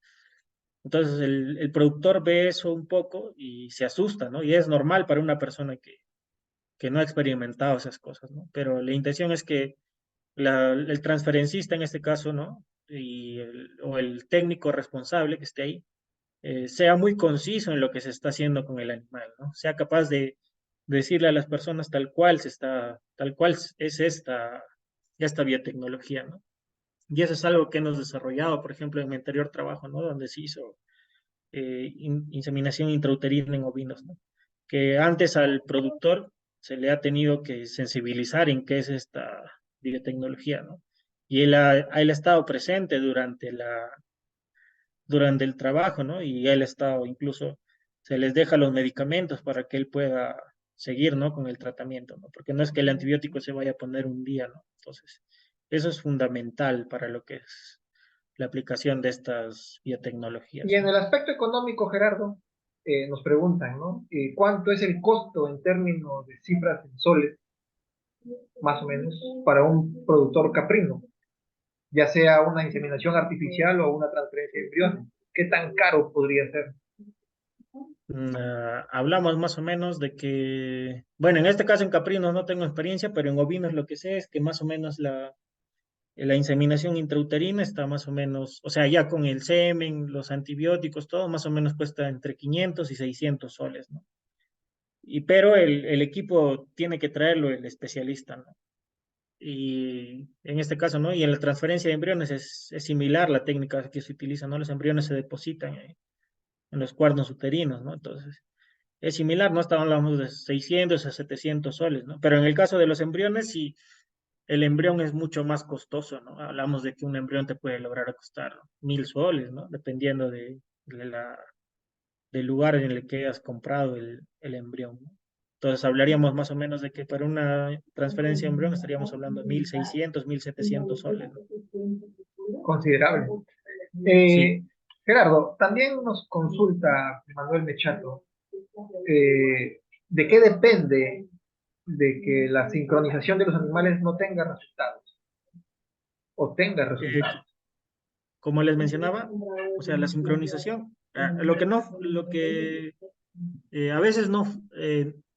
Entonces el productor ve eso un poco y se asusta, ¿no? Y es normal para una persona que no ha experimentado esas cosas, ¿no? Pero la intención es que el transferencista en este caso, ¿no? O el técnico responsable que esté ahí, sea muy conciso en lo que se está haciendo con el animal, ¿no? Sea capaz de decirle a las personas tal cual es esta biotecnología, ¿no? Y eso es algo que hemos desarrollado, por ejemplo, en mi anterior trabajo, ¿no? Donde se hizo inseminación intrauterina en ovinos, ¿no? Que antes al productor se le ha tenido que sensibilizar en qué es esta biotecnología, ¿no? Y él ha estado presente durante el trabajo, ¿no? Y él ha estado, incluso se les deja los medicamentos para que él pueda seguir, ¿no? Con el tratamiento, ¿no? Porque no es que el antibiótico se vaya a poner un día, ¿no? Entonces, eso es fundamental para lo que es la aplicación de estas Y biotecnologías, en ¿no? el aspecto económico, Gerardo, nos preguntan, ¿no? ¿Cuánto es el costo en términos de cifras en soles, más o menos, para un productor caprino, ya sea una inseminación artificial o una transferencia de embriones? ¿Qué tan caro podría ser? Hablamos más o menos de que, bueno, en este caso en caprinos no tengo experiencia, pero en ovinos lo que sé es que más o menos la inseminación intrauterina está más o menos, o sea, ya con el semen, los antibióticos, todo más o menos cuesta entre 500 y 600 soles, ¿no? Pero el equipo tiene que traerlo el especialista, ¿no? Y en este caso, ¿no? Y en la transferencia de embriones es similar la técnica que se utiliza, ¿no? Los embriones se depositan en los cuernos uterinos, ¿no? Entonces, es similar, ¿no? Estaban hablando de 600 a 700 soles, ¿no? Pero en el caso de los embriones, sí, el embrión es mucho más costoso, ¿no? Hablamos de que un embrión te puede lograr costar 1000 soles, ¿no? Dependiendo del lugar en el que hayas comprado el embrión, ¿no? Entonces hablaríamos más o menos de que para una transferencia de embrión estaríamos hablando de 1600, 1700 soles, ¿no? Considerable. Sí. Eh, Gerardo, también nos consulta Manuel Mechato, ¿de qué depende de que la sincronización de los animales no tenga resultados o tenga Eh, resultados? Como les mencionaba, o sea, la sincronización, lo que a veces no,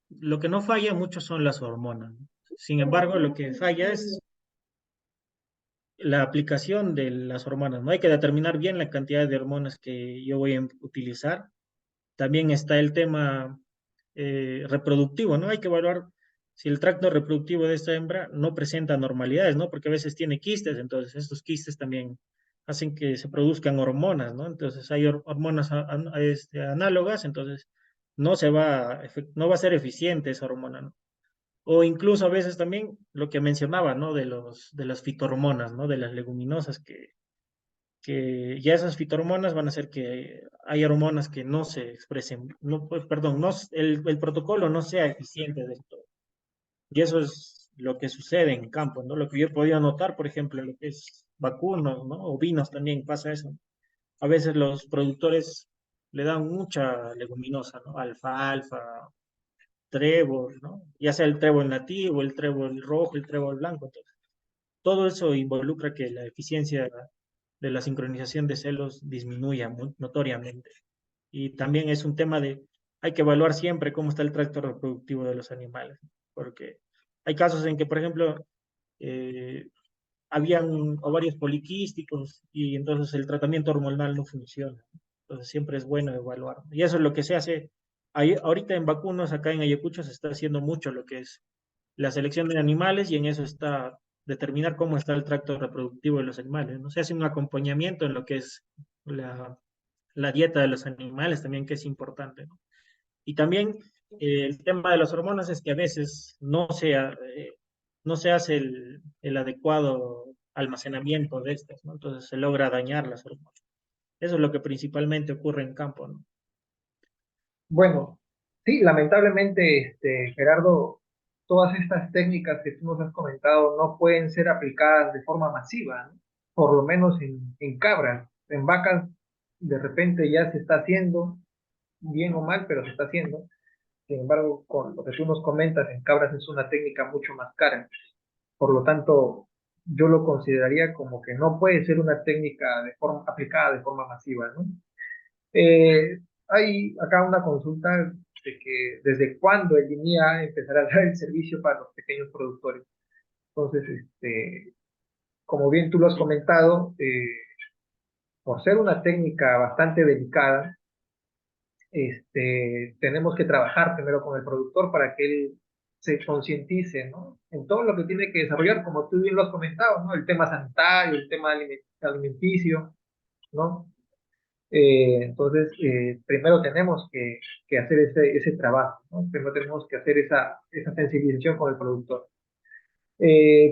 lo que no falla mucho son las hormonas, ¿no? Sin embargo, lo que falla es la aplicación de las hormonas, ¿no? Hay que determinar bien la cantidad de hormonas que yo voy a utilizar. También está el tema reproductivo, ¿no? Hay que evaluar si el tracto reproductivo de esta hembra no presenta anormalidades, ¿no? Porque a veces tiene quistes, entonces estos quistes también hacen que se produzcan hormonas, ¿no? Entonces hay hormonas análogas, entonces no va a ser eficiente esa hormona, ¿no? O incluso a veces también lo que mencionaba, ¿no? De las fitohormonas, ¿no? De las leguminosas que ya esas fitohormonas van a hacer que hay hormonas que no se expresen, no, pues, perdón, no, el protocolo no sea eficiente de esto. Y eso es lo que sucede en campo, ¿no? Lo que yo he podido notar, por ejemplo, en lo que es vacunos, ¿no? Ovinos también pasa eso. A veces los productores le dan mucha leguminosa, ¿no? Alfalfa, trébol, ¿no? Ya sea el trébol nativo, el trébol rojo, el trébol blanco. Entonces, todo eso involucra que la eficiencia de la sincronización de celos disminuya notoriamente. Y también es un tema hay que evaluar siempre cómo está el tracto reproductivo de los animales, porque hay casos en que, por ejemplo, eh, habían ovarios poliquísticos y entonces el tratamiento hormonal no funciona. Entonces siempre es bueno evaluar. Y eso es lo que se hace. Ahorita en vacunos, acá en Ayacucho, se está haciendo mucho lo que es la selección de animales y en eso está determinar cómo está el tracto reproductivo de los animales, ¿no? Se hace un acompañamiento en lo que es la dieta de los animales también, que es importante, ¿no? Y también el tema de las hormonas es que a veces no se hace el adecuado almacenamiento de estas, ¿no? Entonces se logra dañar las hormonas. Eso es lo que principalmente ocurre en campo, ¿no? Bueno, sí, lamentablemente, Gerardo, todas estas técnicas que tú nos has comentado no pueden ser aplicadas de forma masiva, ¿no? Por lo menos en cabras. En vacas, de repente ya se está haciendo, bien o mal, pero se está haciendo. Sin embargo, con lo que tú nos comentas, en cabras es una técnica mucho más cara. Por lo tanto, yo lo consideraría como que no puede ser una técnica aplicada de forma masiva, ¿no? Hay acá una consulta de que desde cuándo el INIA empezará a dar el servicio para los pequeños productores. Entonces, como bien tú lo has comentado, por ser una técnica bastante delicada, tenemos que trabajar primero con el productor para que él se concientice, ¿no? En todo lo que tiene que desarrollar, como tú bien lo has comentado, ¿no? El tema sanitario, el tema alimenticio, ¿no? Entonces, primero tenemos que hacer ese trabajo, ¿no? Primero tenemos que hacer esa sensibilización con el productor.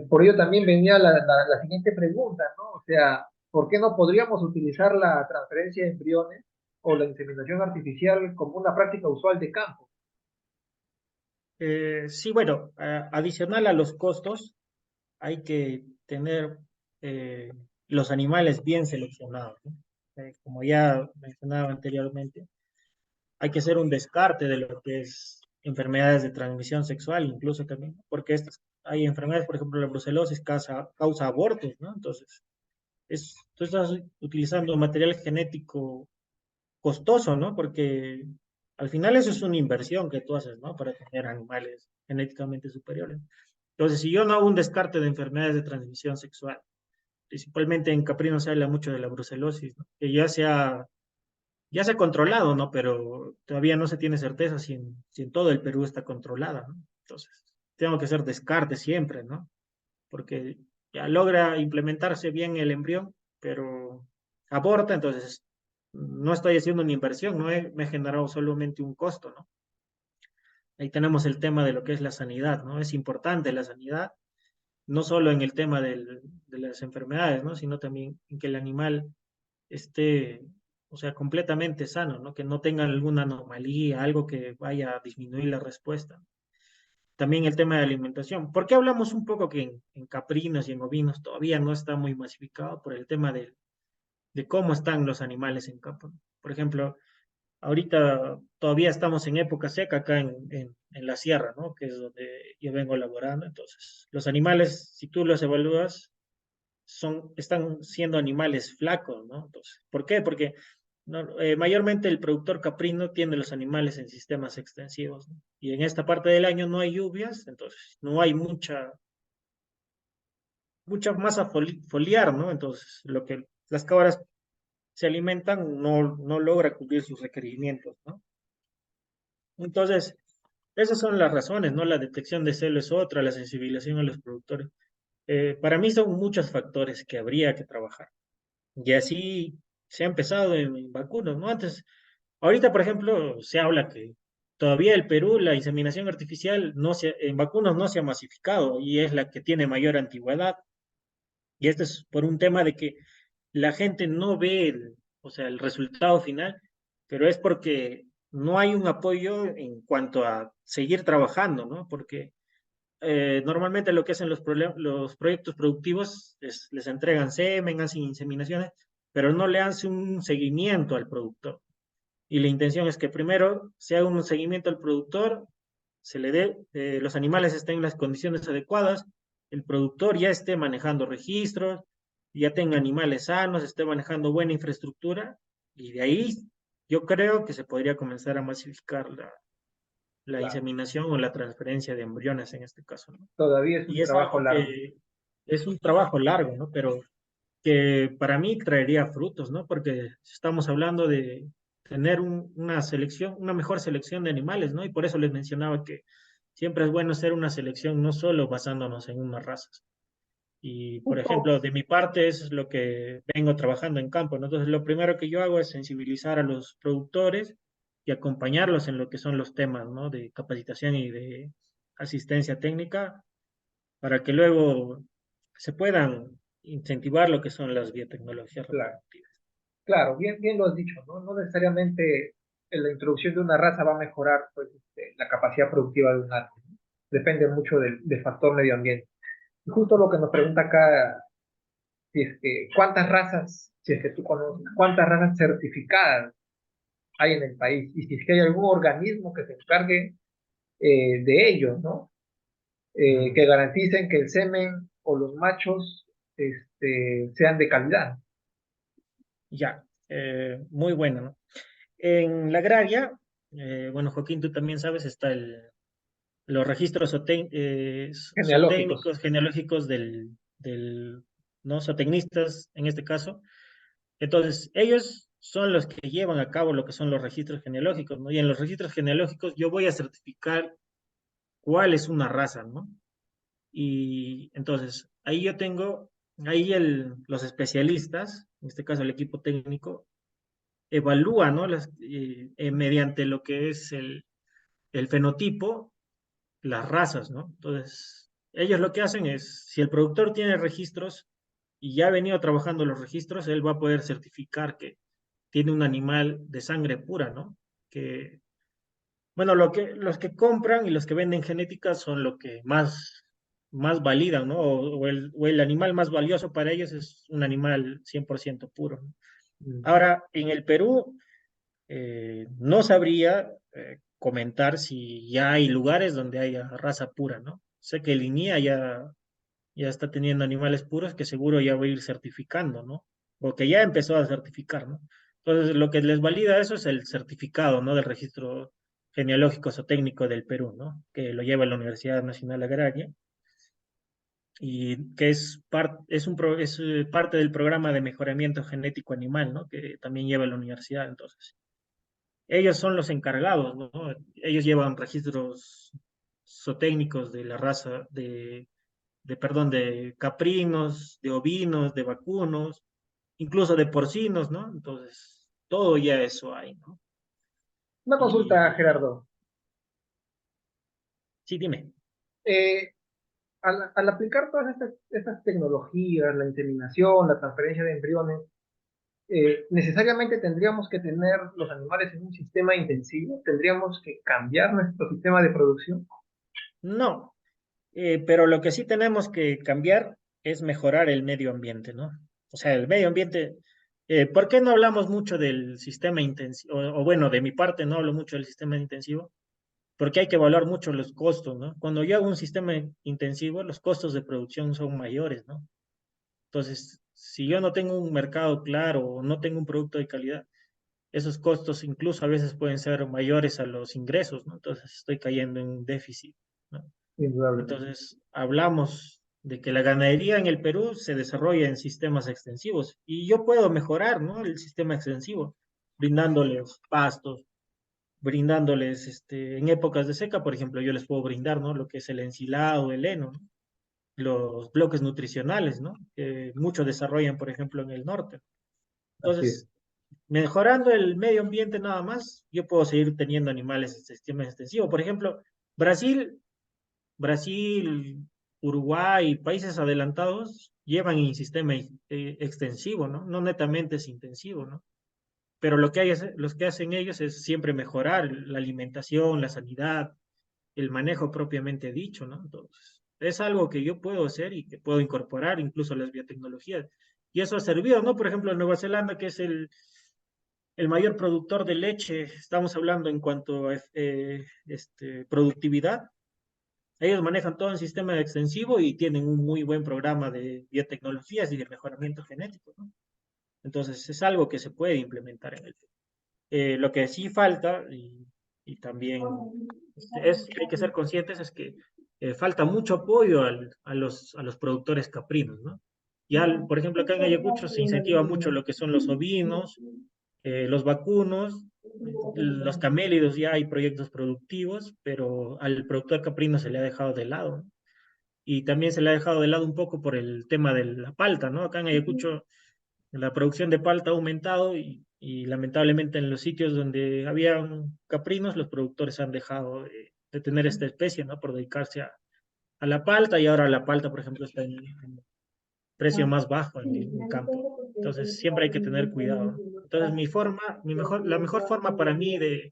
Por ello también venía la siguiente pregunta, ¿no? O sea, ¿por qué no podríamos utilizar la transferencia de embriones o la inseminación artificial como una práctica usual de campo? Sí, bueno, adicional a los costos, hay que tener los animales bien seleccionados, ¿no? Como ya mencionaba anteriormente, hay que hacer un descarte de lo que es enfermedades de transmisión sexual, incluso también, porque hay enfermedades, por ejemplo, la brucelosis causa abortos, ¿no? Entonces, tú estás utilizando material genético costoso, ¿no? Porque al final eso es una inversión que tú haces, ¿no? Para tener animales genéticamente superiores. Entonces, si yo no hago un descarte de enfermedades de transmisión sexual, principalmente en caprinos se habla mucho de la brucelosis, ¿no? Que ya se ha controlado, ¿no? Pero todavía no se tiene certeza si en todo el Perú está controlada, ¿no? Entonces, tengo que hacer descarte siempre, ¿no? Porque ya logra implementarse bien el embrión, pero aborta, entonces no estoy haciendo una inversión, me he generado solamente un costo, ¿no? Ahí tenemos el tema de lo que es la sanidad, ¿no? Es importante la sanidad, no solo en el tema de las enfermedades, ¿no? Sino también en que el animal esté, o sea, completamente sano, ¿no? Que no tenga alguna anomalía, algo que vaya a disminuir la respuesta. También el tema de alimentación. ¿Por qué hablamos un poco que en caprinos y en ovinos todavía no está muy masificado por el tema de cómo están los animales en campo? Por ejemplo, ahorita todavía estamos en época seca acá en la sierra, ¿no? Que es donde yo vengo laborando. Entonces, los animales, si tú los evalúas, están siendo animales flacos, ¿no? Entonces, ¿por qué? Porque mayormente el productor caprino tiene los animales en sistemas extensivos, ¿no? Y en esta parte del año no hay lluvias, entonces no hay mucha masa foliar, ¿no? Entonces, lo que las cabras se alimentan no logra cubrir sus requerimientos, ¿no? Entonces, esas son las razones, ¿no? La detección de celo es otra, la sensibilización a los productores. Para mí son muchos factores que habría que trabajar. Y así se ha empezado en vacunas, ¿no? Ahorita, por ejemplo, se habla que todavía el Perú, la inseminación artificial en vacunas no se ha masificado y es la que tiene mayor antigüedad. Y esto es por un tema de que la gente no ve o sea, el resultado final, pero es porque no hay un apoyo en cuanto a seguir trabajando, ¿no? Porque normalmente lo que hacen los proyectos productivos es les entregan semen, hacen inseminaciones, pero no le hacen un seguimiento al productor. Y la intención es que primero se haga un seguimiento al productor, se le dé, los animales estén en las condiciones adecuadas, el productor ya esté manejando registros, ya tenga animales sanos, esté manejando buena infraestructura, y de ahí yo creo que se podría comenzar a masificar la Claro, inseminación o la transferencia de embriones en este caso, ¿no? todavía es Y un es trabajo algo largo. que es un trabajo largo, ¿no? Pero que para mí traería frutos, ¿no? Porque estamos hablando de tener una selección, una mejor selección de animales, ¿no? Y por eso les mencionaba que siempre es bueno hacer una selección no solo basándonos en unas razas. Y, por Justo, ejemplo, de mi parte es lo que vengo trabajando en campo, ¿no? Entonces, lo primero que yo hago es sensibilizar a los productores y acompañarlos en lo que son los temas, ¿no? De capacitación y de asistencia técnica para que luego se puedan incentivar lo que son las biotecnologías claro, reproductivas. claro, bien lo has dicho, ¿no? No necesariamente la introducción de una raza va a mejorar, pues, la capacidad productiva de un árbol, ¿no? Depende mucho del factor medio ambiente. Y justo lo que nos pregunta acá, si es que, ¿cuántas razas, si es que tú conoces, cuántas razas certificadas hay en el país? Y si es que hay algún organismo que se encargue de ellos, ¿no? Que garanticen que el semen o los machos sean de calidad. Ya. muy buena, ¿no? En la agraria, bueno, Joaquín, tú también sabes, está los registros Genealógicos. zootecnicos, genealógicos ¿no? Zootecnistas, en este caso. Entonces, ellos son los que llevan a cabo lo que son los registros genealógicos, ¿no? Y en los registros genealógicos yo voy a certificar cuál es una raza, ¿no? Y entonces, ahí yo tengo, ahí los especialistas, en este caso el equipo técnico, evalúa, ¿no? Mediante lo que es el fenotipo, las razas, ¿no? Entonces, ellos lo que hacen es, si el productor tiene registros y ya ha venido trabajando los registros, él va a poder certificar que tiene un animal de sangre pura, ¿no? Que, bueno, los que compran y los que venden genética son lo que más validan, ¿no? O el animal más valioso para ellos es un animal 100% puro, ¿no? Mm. Ahora, en el Perú, no sabría comentar si ya hay lugares donde haya raza pura, ¿no? Sé que el INIA ya está teniendo animales puros que seguro ya va a ir certificando, ¿no? O que ya empezó a certificar, ¿no? Entonces, lo que les valida eso es el certificado, ¿no? Del registro genealógico o técnico del Perú, ¿no? Que lo lleva la Universidad Nacional Agraria y que es parte del programa de mejoramiento genético animal, ¿no? Que también lleva la universidad, entonces. Ellos son los encargados, ¿no? Ellos llevan registros zootécnicos de la raza perdón, de caprinos, de ovinos, de vacunos, incluso de porcinos, ¿no? Entonces, todo ya eso hay, ¿no? Una consulta, Y Gerardo. sí, dime. Eh, al aplicar todas estas tecnologías, la inseminación, la transferencia de embriones, necesariamente tendríamos que tener los animales en un sistema intensivo, tendríamos que cambiar nuestro sistema de producción. No, pero lo que sí tenemos que cambiar es mejorar el medio ambiente, ¿no? O sea, el medio ambiente, ¿por qué no hablamos mucho del sistema intensivo? O bueno, de mi parte no hablo mucho del sistema intensivo, porque hay que evaluar mucho los costos, ¿no? Cuando yo hago un sistema intensivo, los costos de producción son mayores, ¿no? Entonces, si yo no tengo un mercado claro o no tengo un producto de calidad, esos costos incluso a veces pueden ser mayores a los ingresos, ¿no? Entonces estoy cayendo en un déficit, ¿no? Indudablemente. Entonces, hablamos de que la ganadería en el Perú se desarrolla en sistemas extensivos y yo puedo mejorar, ¿no? El sistema extensivo, brindándoles pastos, brindándoles, en épocas de seca, por ejemplo, yo les puedo brindar, ¿no? Lo que es el ensilado, el heno, ¿no? Los bloques nutricionales, ¿no? Que muchos desarrollan, por ejemplo, en el norte. Así es. Entonces, mejorando el medio ambiente nada más, yo puedo seguir teniendo animales en sistema extensivo. Por ejemplo, Brasil, Brasil, Uruguay, países adelantados llevan en sistema extensivo, ¿no? No netamente es intensivo, ¿no? Pero los que hacen ellos es siempre mejorar la alimentación, la sanidad, el manejo propiamente dicho, ¿no? Entonces, es algo que yo puedo hacer y que puedo incorporar incluso las biotecnologías. Y eso ha servido, ¿no? Por ejemplo, en Nueva Zelanda, que es el mayor productor de leche, estamos hablando en cuanto a productividad. Ellos manejan todo el sistema extensivo y tienen un muy buen programa de biotecnologías y de mejoramiento genético, ¿no? Entonces, es algo que se puede implementar en el. Lo que sí falta, y también hay que ser conscientes, es que falta mucho apoyo a los productores caprinos, ¿no? Ya, por ejemplo, acá en Ayacucho se incentiva mucho lo que son los ovinos, los vacunos, los camélidos, ya hay proyectos productivos, pero al productor caprino se le ha dejado de lado, ¿no? Y también se le ha dejado de lado un poco por el tema de la palta, ¿no? Acá en Ayacucho la producción de palta ha aumentado y lamentablemente en los sitios donde había caprinos, los productores han dejado de tener esta especie, ¿no? Por dedicarse a la palta y ahora la palta, por ejemplo, está en precio más bajo en el campo. Entonces, siempre hay que tener cuidado, ¿no? Entonces, la mejor forma para mí de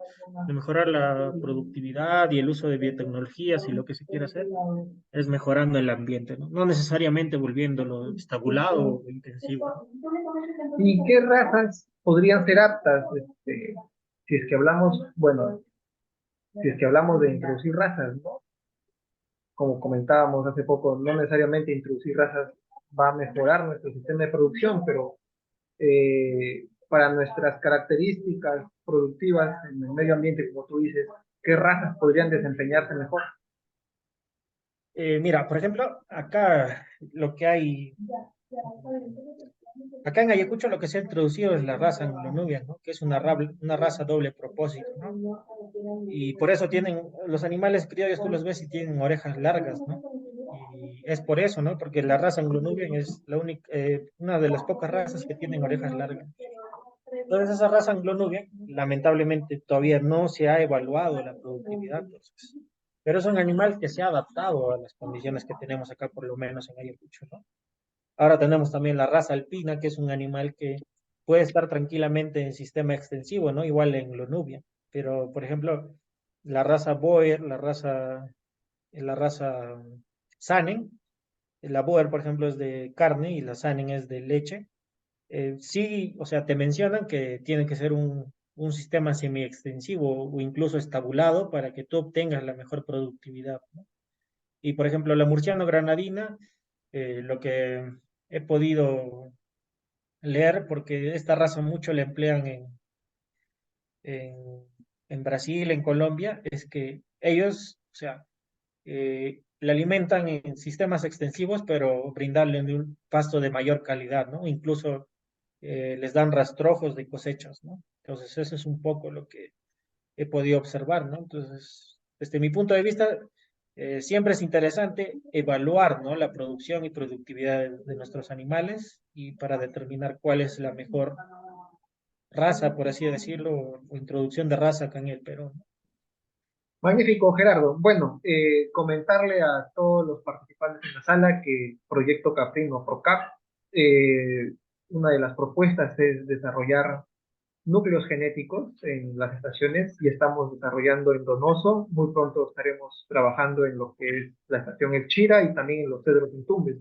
mejorar la productividad y el uso de biotecnologías y lo que se quiere hacer es mejorando el ambiente, ¿no? No necesariamente volviéndolo estabulado o intensivo, ¿no? ¿Y qué razas podrían ser aptas, si es que hablamos, bueno, si es que hablamos de introducir razas, ¿no? Como comentábamos hace poco, no necesariamente introducir razas va a mejorar nuestro sistema de producción, pero para nuestras características productivas en el medio ambiente, como tú dices, ¿qué razas podrían desempeñarse mejor? Mira, por ejemplo, acá lo que hay, acá en Ayacucho lo que se ha introducido es la raza anglo-nubia, ¿no? Que es una raza doble propósito, ¿no? Y por eso tienen, los animales criollos tú los ves y tienen orejas largas, ¿no? Y es por eso, ¿no? Porque la raza anglo-nubia es la única, una de las pocas razas que tienen orejas largas. Entonces esa raza anglo-nubia, lamentablemente, todavía no se ha evaluado la productividad, entonces. Pero es un animal que se ha adaptado a las condiciones que tenemos acá, por lo menos en Ayacucho, ¿no? Ahora tenemos también la raza alpina, que es un animal que puede estar tranquilamente en sistema extensivo, ¿no? Igual en Lonubia. Pero, por ejemplo, la raza Boer, la raza Sanen, la Boer, por ejemplo, es de carne y la Sanen es de leche. Sí, o sea, te mencionan que tiene que ser un sistema semi-extensivo o incluso estabulado para que tú obtengas la mejor productividad, ¿no? Y, por ejemplo, la murciano granadina, lo que he podido leer, porque esta raza mucho la emplean en, en Brasil, en Colombia, es que ellos, o sea, la alimentan en sistemas extensivos, pero brindarle un pasto de mayor calidad, ¿no? Incluso les dan rastrojos de cosechas, ¿no? Entonces, eso es un poco lo que he podido observar, ¿no? Entonces, desde mi punto de vista, siempre es interesante evaluar, ¿no? La producción y productividad de nuestros animales y para determinar cuál es la mejor raza, por así decirlo, o introducción de raza acá en el Perú, ¿no? Magnífico, Gerardo. Bueno, comentarle a todos los participantes en la sala que Proyecto Caprino ProCap, una de las propuestas es desarrollar núcleos genéticos en las estaciones y estamos desarrollando en Donoso. Muy pronto estaremos trabajando en lo que es la estación El Chira y también en los Cedros en Tumbes.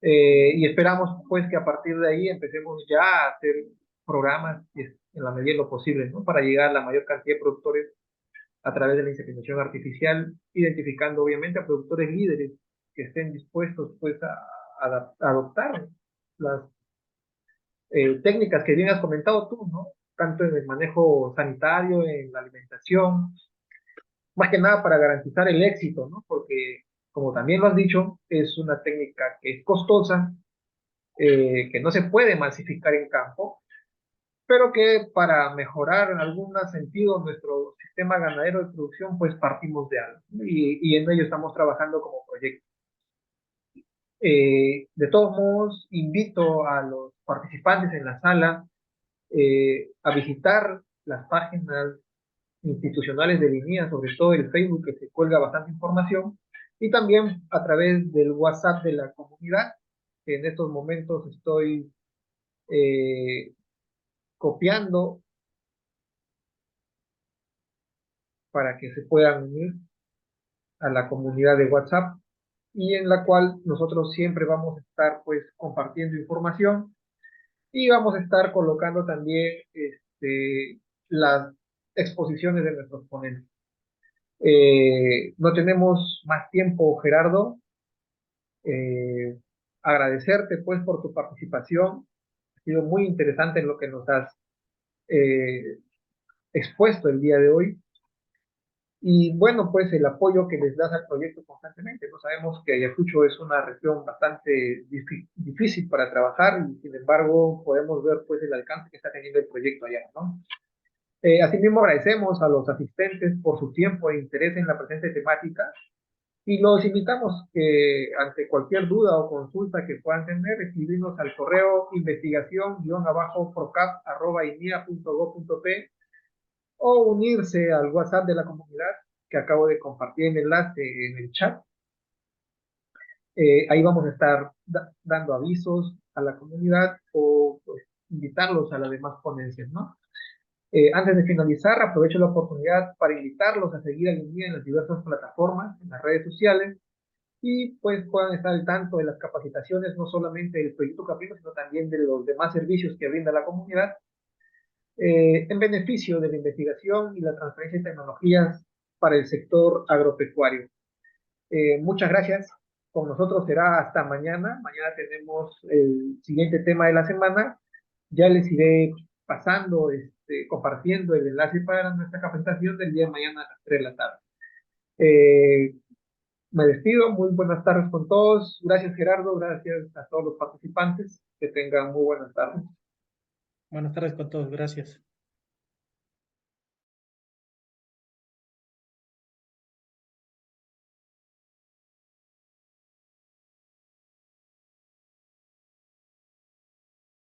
Y esperamos pues que a partir de ahí empecemos ya a hacer programas en la medida de lo posible, ¿no? Para llegar a la mayor cantidad de productores a través de la inseminación artificial, identificando obviamente a productores líderes que estén dispuestos pues a adoptar las técnicas que bien has comentado tú, ¿no? Tanto en el manejo sanitario, en la alimentación, más que nada para garantizar el éxito, ¿no? Porque, como también lo has dicho, es una técnica que es costosa, que no se puede masificar en campo, pero que para mejorar en algún sentido nuestro sistema ganadero de producción, pues partimos de algo, ¿no? Y en ello estamos trabajando como proyecto. De todos modos, invito a los participantes en la sala a visitar las páginas institucionales de línea, sobre todo el Facebook, que se cuelga bastante información, y también a través del WhatsApp de la comunidad, que en estos momentos estoy eh, copiando para que se puedan unir a la comunidad de WhatsApp y en la cual nosotros siempre vamos a estar pues compartiendo información y vamos a estar colocando también las exposiciones de nuestros ponentes. No tenemos más tiempo, Gerardo. Eh, Agradecerte pues por tu participación. Ha sido muy interesante en lo que nos has eh, expuesto el día de hoy. Y bueno, pues el apoyo que les das al proyecto constantemente. No sabemos que Ayacucho es una región bastante difícil para trabajar y sin embargo podemos ver pues el alcance que está teniendo el proyecto allá, ¿no? Asimismo agradecemos a los asistentes por su tiempo e interés en la presente temática y los invitamos que ante cualquier duda o consulta que puedan tener, escribirnos al correo investigación-procap@inia.gov.p o unirse al WhatsApp de la comunidad que acabo de compartir el enlace en el chat. Ahí vamos a estar dando avisos a la comunidad o pues, invitarlos a las demás ponencias, ¿no? Antes de finalizar, aprovecho la oportunidad para invitarlos a seguir a Línea en las diversas plataformas, en las redes sociales, y pues puedan estar al tanto de las capacitaciones, no solamente del proyecto Caprino, sino también de los demás servicios que brinda la comunidad, en beneficio de la investigación y la transferencia de tecnologías para el sector agropecuario. Muchas gracias. Con nosotros será hasta mañana. Mañana tenemos el siguiente tema de la semana Ya les iré pasando, compartiendo el enlace para nuestra capacitación del día de mañana a las 3 de la tarde. Eh, Me despido, muy buenas tardes con todos. Gracias Gerardo, gracias a todos los participantes. Que tengan muy buenas tardes. Buenas tardes con todos, gracias.